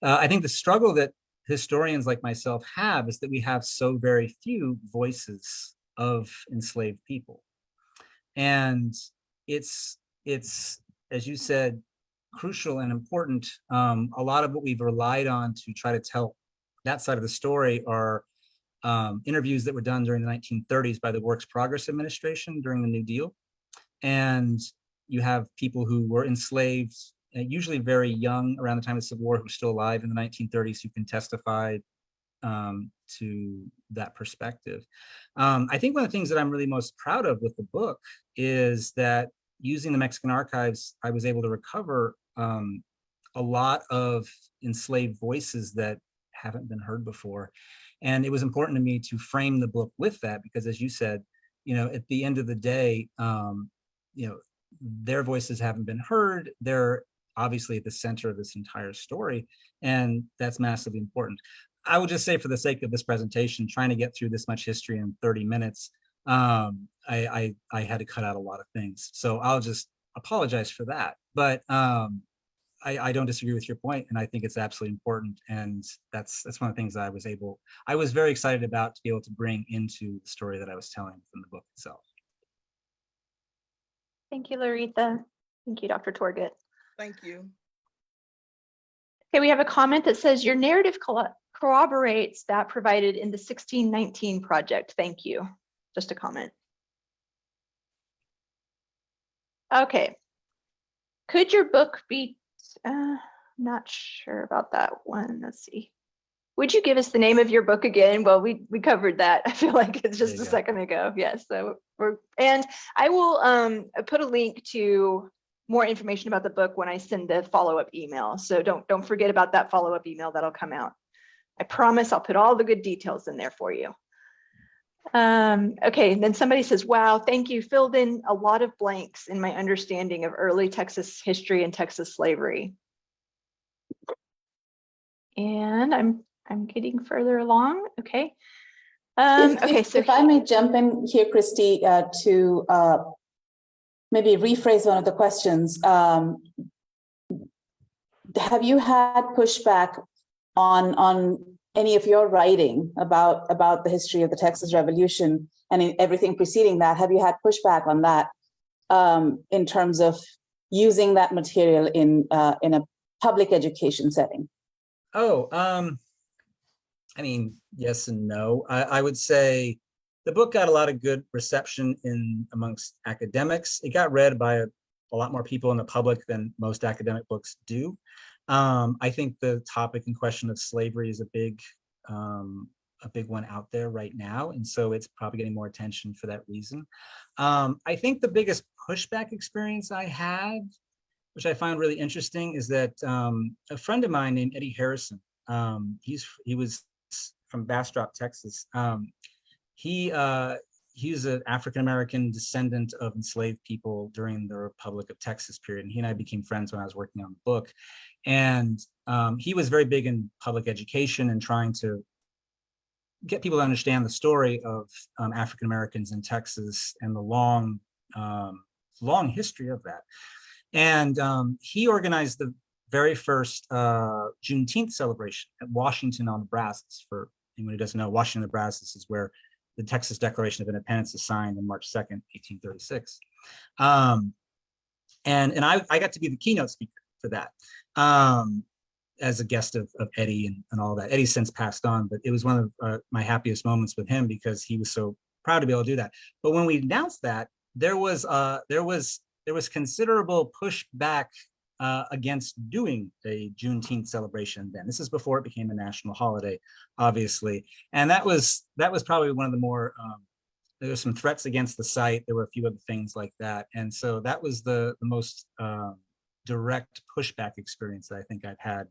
I think the struggle that historians like myself have is that we have so very few voices of enslaved people. And it's as you said, crucial and important. A lot of what we've relied on to try to tell that side of the story are interviews that were done during the 1930s by the Works Progress Administration during the New Deal. And you have people who were enslaved, usually very young, around the time of the Civil War, who are still alive in the 1930s, who can testify to that perspective. I think one of the things that I'm really most proud of with the book is that using the Mexican archives, I was able to recover a lot of enslaved voices that haven't been heard before. And it was important to me to frame the book with that, because as you said, you know, at the end of the day, you know, their voices haven't been heard. They're obviously at the center of this entire story, and that's massively important. I will just say, for the sake of this presentation, trying to get through this much history in 30 minutes, I had to cut out a lot of things. So I'll just apologize for that. But I don't disagree with your point, and I think it's absolutely important. And that's one of the things I was very excited about to be able to bring into the story that I was telling from the book itself. Thank you, Laretha. Thank you, Dr. Torget. Thank you. Okay, we have a comment that says your narrative corroborates that provided in the 1619 project. Thank you. Just a comment. Okay. Could your book be, not sure about that one. Let's see. Would you give us the name of your book again? Well, we covered that. I feel like it's just a second ago. Yes. So and I will put a link to more information about the book when I send the follow-up email. So don't forget about that follow-up email that'll come out. I promise I'll put all the good details in there for you. Okay, and then somebody says, wow, thank you. Filled in a lot of blanks in my understanding of early Texas history and Texas slavery. And I'm getting further along. Okay. Okay, so if I may jump in here, Christy, to maybe rephrase one of the questions. Have you had pushback on any of your writing about the history of the Texas Revolution and everything preceding that? Have you had pushback on that in terms of using that material in a public education setting? Oh, I mean, yes and no. I would say the book got a lot of good reception amongst academics. It got read by a lot more people in the public than most academic books do. I think the topic in question of slavery is a big one out there right now, and so it's probably getting more attention for that reason. I think the biggest pushback experience I had, which I found really interesting, is that a friend of mine named Eddie Harrison, he was from Bastrop, Texas. He's an African-American descendant of enslaved people during the Republic of Texas period. And he and I became friends when I was working on the book. And he was very big in public education and trying to get people to understand the story of African-Americans in Texas and the long history of that. And he organized the very first Juneteenth celebration at Washington on the Brazos. For anyone who doesn't know, Washington on the Brazos is where the Texas Declaration of Independence is signed on March 2nd, 1836. And I got to be the keynote speaker for that as a guest of Eddie and all that. Eddie's since passed on, but it was one of my happiest moments with him because he was so proud to be able to do that. But when we announced that, there was considerable pushback against doing a Juneteenth celebration then. This is before it became a national holiday, obviously. And that was probably one of the more, there were some threats against the site. There were a few other things like that. And so that was the most direct pushback experience that I think I've had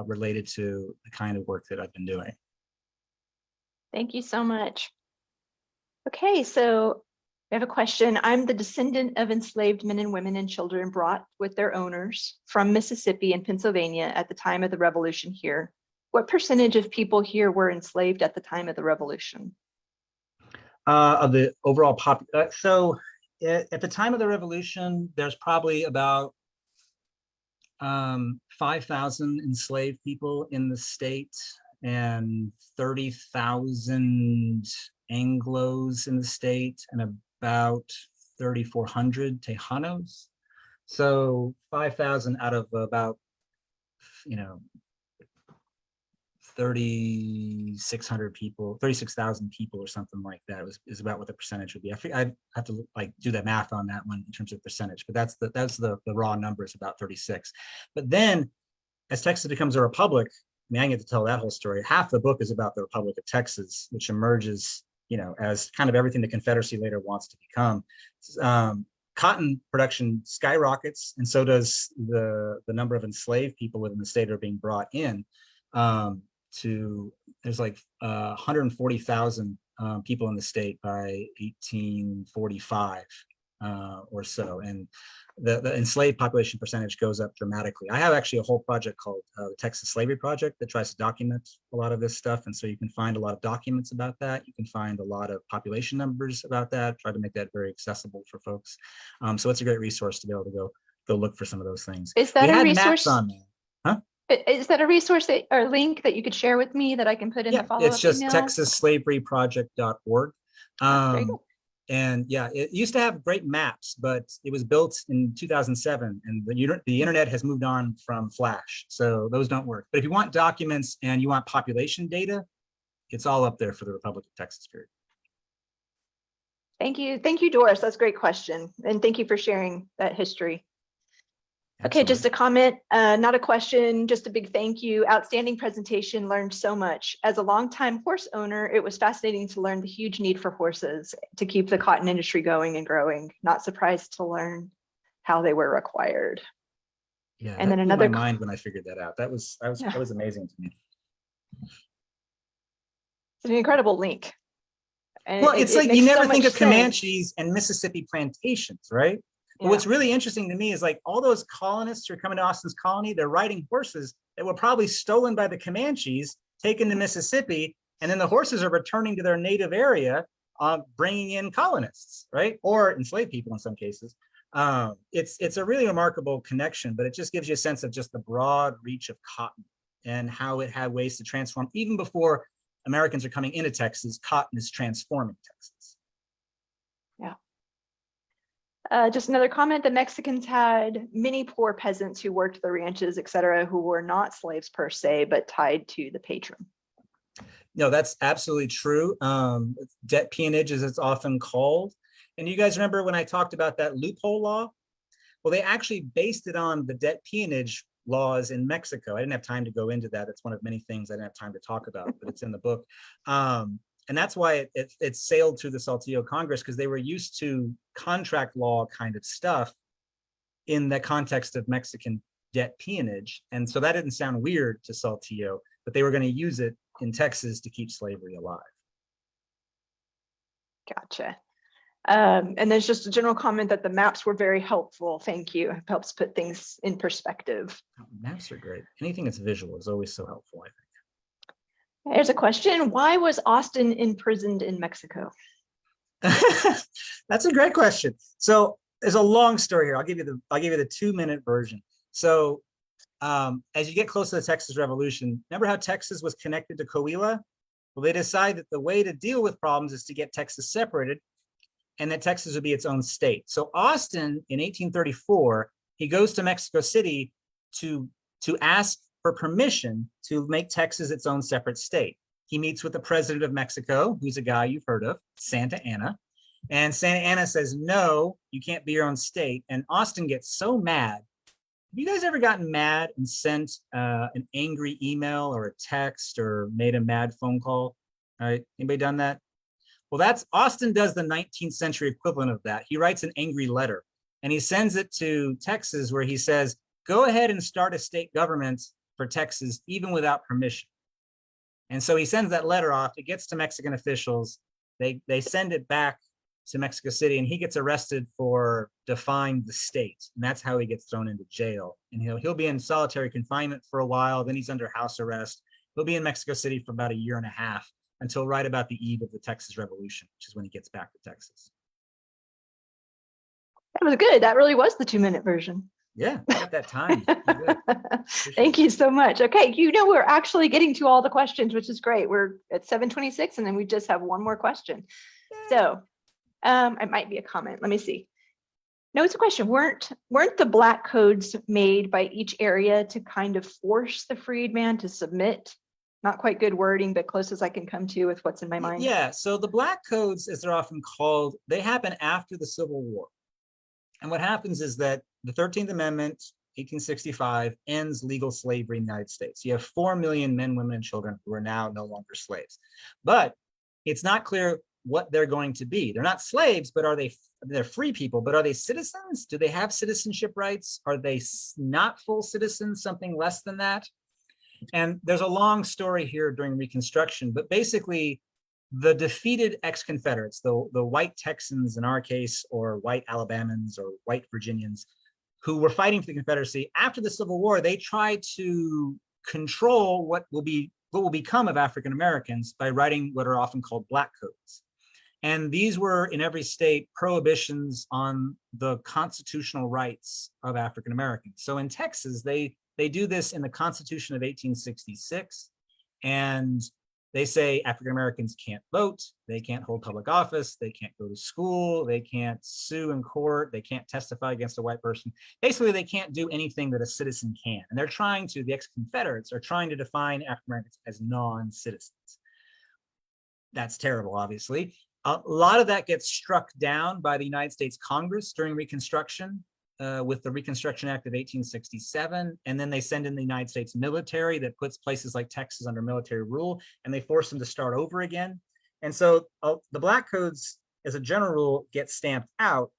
related to the kind of work that I've been doing. Thank you so much. Okay, so we have a question. I'm the descendant of enslaved men and women and children brought with their owners from Mississippi and Pennsylvania at the time of the Revolution here. What percentage of people here were enslaved at the time of the Revolution? Of the overall so at the time of the Revolution, there's probably about 5,000 enslaved people in the state and 30,000 Anglos in the state and about 3,400 Tejanos. So 5,000 out of about, 3,600 people, 36,000 people or something like that is about what the percentage would be. I'd have to do the math on that one in terms of percentage, but that's the raw number is about 36. But then as Texas becomes a republic, I mean, I get to tell that whole story. Half the book is about the Republic of Texas, which emerges, as kind of everything the Confederacy later wants to become. Cotton production skyrockets, and so does the number of enslaved people within the state that are being brought in. There's like 140,000 people in the state by 1845 or so, and the enslaved population percentage goes up dramatically. I have actually a whole project called the Texas Slavery Project that tries to document a lot of this stuff, and so you can find a lot of documents about that. You can find a lot of population numbers about that. Try to make that very accessible for folks. So it's a great resource to be able to go look for some of those things. Is that a resource on there? Huh? Is that a resource or link that you could share with me that I can put in the follow-up email? It's just texasslaveryproject.org. Very good. And yeah, it used to have great maps, but it was built in 2007, and the internet has moved on from Flash, so those don't work. But if you want documents and you want population data, it's all up there for the Republic of Texas period. Thank you, Doris. That's a great question, and thank you for sharing that history. Okay, just a comment, not a question, just a big thank you. Outstanding presentation, learned so much. As a longtime horse owner, it was fascinating to learn the huge need for horses to keep the cotton industry going and growing. Not surprised to learn how they were required. Yeah, and then blew another my mind when I figured that out. That was amazing to me. It's an incredible link. And well, it's like you never think of sense. Comanches and Mississippi plantations, right? Yeah. What's really interesting to me is like all those colonists who are coming to Austin's colony, they're riding horses that were probably stolen by the Comanches, taken to Mississippi, and then the horses are returning to their native area, bringing in colonists, right? Or enslaved people in some cases. It's a really remarkable connection, but it just gives you a sense of just the broad reach of cotton and how it had ways to transform. Even before Americans are coming into Texas, cotton is transforming Texas. Yeah. Just another comment, the Mexicans had many poor peasants who worked the ranches, et cetera, who were not slaves per se, but tied to the patron. No, that's absolutely true. Debt peonage, as it's often called. And you guys remember when I talked about that loophole law? Well, they actually based it on the debt peonage laws in Mexico. I didn't have time to go into that. It's one of many things I didn't have time to talk about, but it's in the book. And that's why it sailed through the Saltillo Congress, because they were used to contract law kind of stuff in the context of Mexican debt peonage. And so that didn't sound weird to Saltillo, but they were going to use it in Texas to keep slavery alive. Gotcha. And there's just a general comment that the maps were very helpful. Thank you. It helps put things in perspective. Maps are great. Anything that's visual is always so helpful, I think. There's a question. Why was Austin imprisoned in Mexico? That's a great question. So there's a long story here. I'll give you the 2-minute version. So as you get close to the Texas Revolution, remember how Texas was connected to Coahuila? Well, they decided that the way to deal with problems is to get Texas separated, and that Texas would be its own state. So Austin in 1834, he goes to Mexico City to ask for permission to make Texas its own separate state. He meets with the president of Mexico, who's a guy you've heard of, Santa Anna, And Santa Ana says, no, you can't be your own state. And Austin gets so mad. Have you guys ever gotten mad and sent an angry email or a text or made a mad phone call? All right, anybody done that? Well, that's Austin does the 19th century equivalent of that. He writes an angry letter and he sends it to Texas where he says, go ahead and start a state government for Texas, even without permission. And so he sends that letter off. It gets to Mexican officials. They send it back to Mexico City, and he gets arrested for defying the state. And that's how he gets thrown into jail. And he'll be in solitary confinement for a while. Then he's under house arrest. He'll be in Mexico City for about a year and a half until right about the eve of the Texas Revolution, which is when he gets back to Texas. That was good. That really was the 2-minute version. Yeah, at that time. Thank you so much. Okay, we're actually getting to all the questions, which is great. We're at 7:26, and then we just have one more question. So it might be a comment. Let me see. No, it's a question. Weren't the black codes made by each area to kind of force the freedman to submit? Not quite good wording, but close as I can come to with what's in my mind. Yeah, so the black codes, as they're often called, they happen after the Civil War. And what happens is that the 13th Amendment, 1865, ends legal slavery in the United States. You have 4 million men, women, and children who are now no longer slaves. But it's not clear what they're going to be. They're not slaves, but they're free people, but are they citizens? Do they have citizenship rights? Are they not full citizens, something less than that? And there's a long story here during Reconstruction, but basically the defeated ex-Confederates, the white Texans in our case, or white Alabamans or white Virginians who were fighting for the Confederacy, after the Civil War, they tried to control what will become of African Americans by writing what are often called black codes. And these were in every state prohibitions on the constitutional rights of African Americans. So in Texas, they do this in the Constitution of 1866, and they say African Americans can't vote, they can't hold public office, they can't go to school, they can't sue in court, they can't testify against a white person. Basically, they can't do anything that a citizen can. And the ex-Confederates are trying to define African Americans as non-citizens. That's terrible, obviously. A lot of that gets struck down by the United States Congress during Reconstruction. With the Reconstruction Act of 1867, and then they send in the United States military that puts places like Texas under military rule, and they force them to start over again. And so the black codes, as a general rule, get stamped out,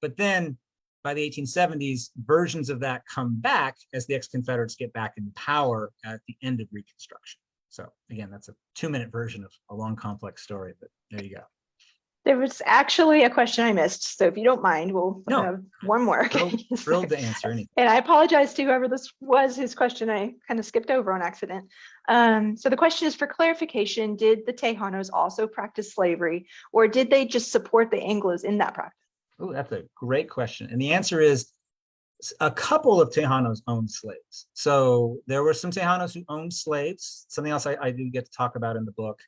but then by the 1870s, versions of that come back as the ex-Confederates get back in power at the end of Reconstruction. So again, that's a 2-minute version of a long, complex story, but there you go. There was actually a question I missed. So if you don't mind, we'll have one more. Thrilled to answer anything. And I apologize to whoever this was, whose question I kind of skipped over on accident. So the question is, for clarification, did the Tejanos also practice slavery, or did they just support the Anglos in that practice? Oh, that's a great question. And the answer is a couple of Tejanos owned slaves. So there were some Tejanos who owned slaves, something else I do get to talk about in the book.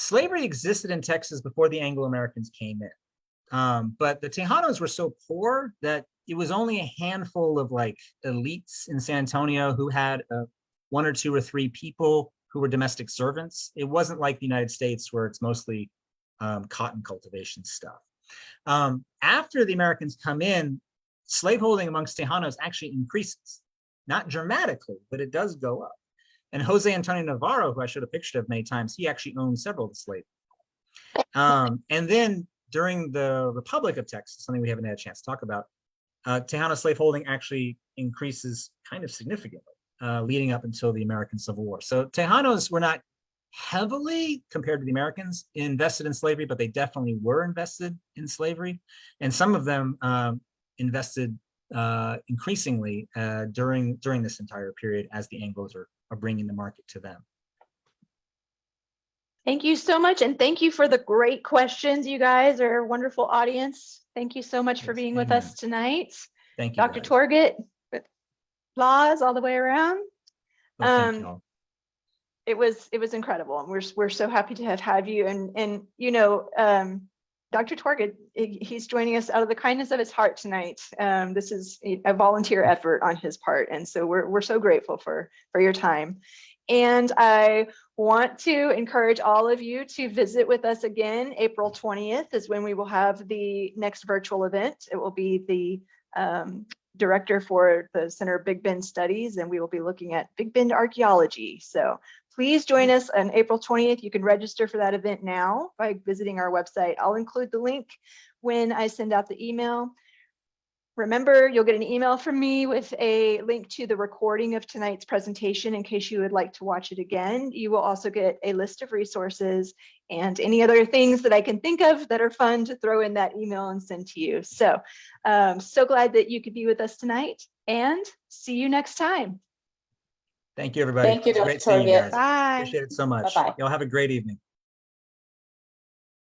Slavery existed in Texas before the Anglo-Americans came in. But the Tejanos were so poor that it was only a handful of like elites in San Antonio who had 1 or 2 or 3 people who were domestic servants. It wasn't like the United States where it's mostly cotton cultivation stuff. After the Americans come in, slaveholding amongst Tejanos actually increases, not dramatically, but it does go up. And Jose Antonio Navarro, who I showed a picture of many times, he actually owned several of the slaves. And then during the Republic of Texas, something we haven't had a chance to talk about, Tejano slaveholding actually increases kind of significantly, leading up until the American Civil War. So Tejanos were not heavily, compared to the Americans, invested in slavery, but they definitely were invested in slavery. And some of them invested increasingly during this entire period as the Anglos are bringing the market to them. Thank you so much. And thank you for the great questions. You guys are a wonderful audience. Thank you so much for being with us tonight. Thank you, Dr. guys. Torget, laws all the way around. Well, thank you all. It was incredible. And we're so happy to have you. And Dr. Torget, he's joining us out of the kindness of his heart tonight. This is a volunteer effort on his part. And so we're so grateful for your time. And I want to encourage all of you to visit with us again. April 20th is when we will have the next virtual event. It will be the director for the Center of Big Bend Studies, and we will be looking at Big Bend archaeology. So please join us on April 20th. You can register for that event now by visiting our website. I'll include the link when I send out the email. Remember, you'll get an email from me with a link to the recording of tonight's presentation in case you would like to watch it again. You will also get a list of resources and any other things that I can think of that are fun to throw in that email and send to you. So, so glad that you could be with us tonight, and see you next time. Thank you, everybody. Thank you, It's Dr. great seeing you Torget. guys. Bye. Appreciate it so much. Bye-bye. Y'all have a great evening.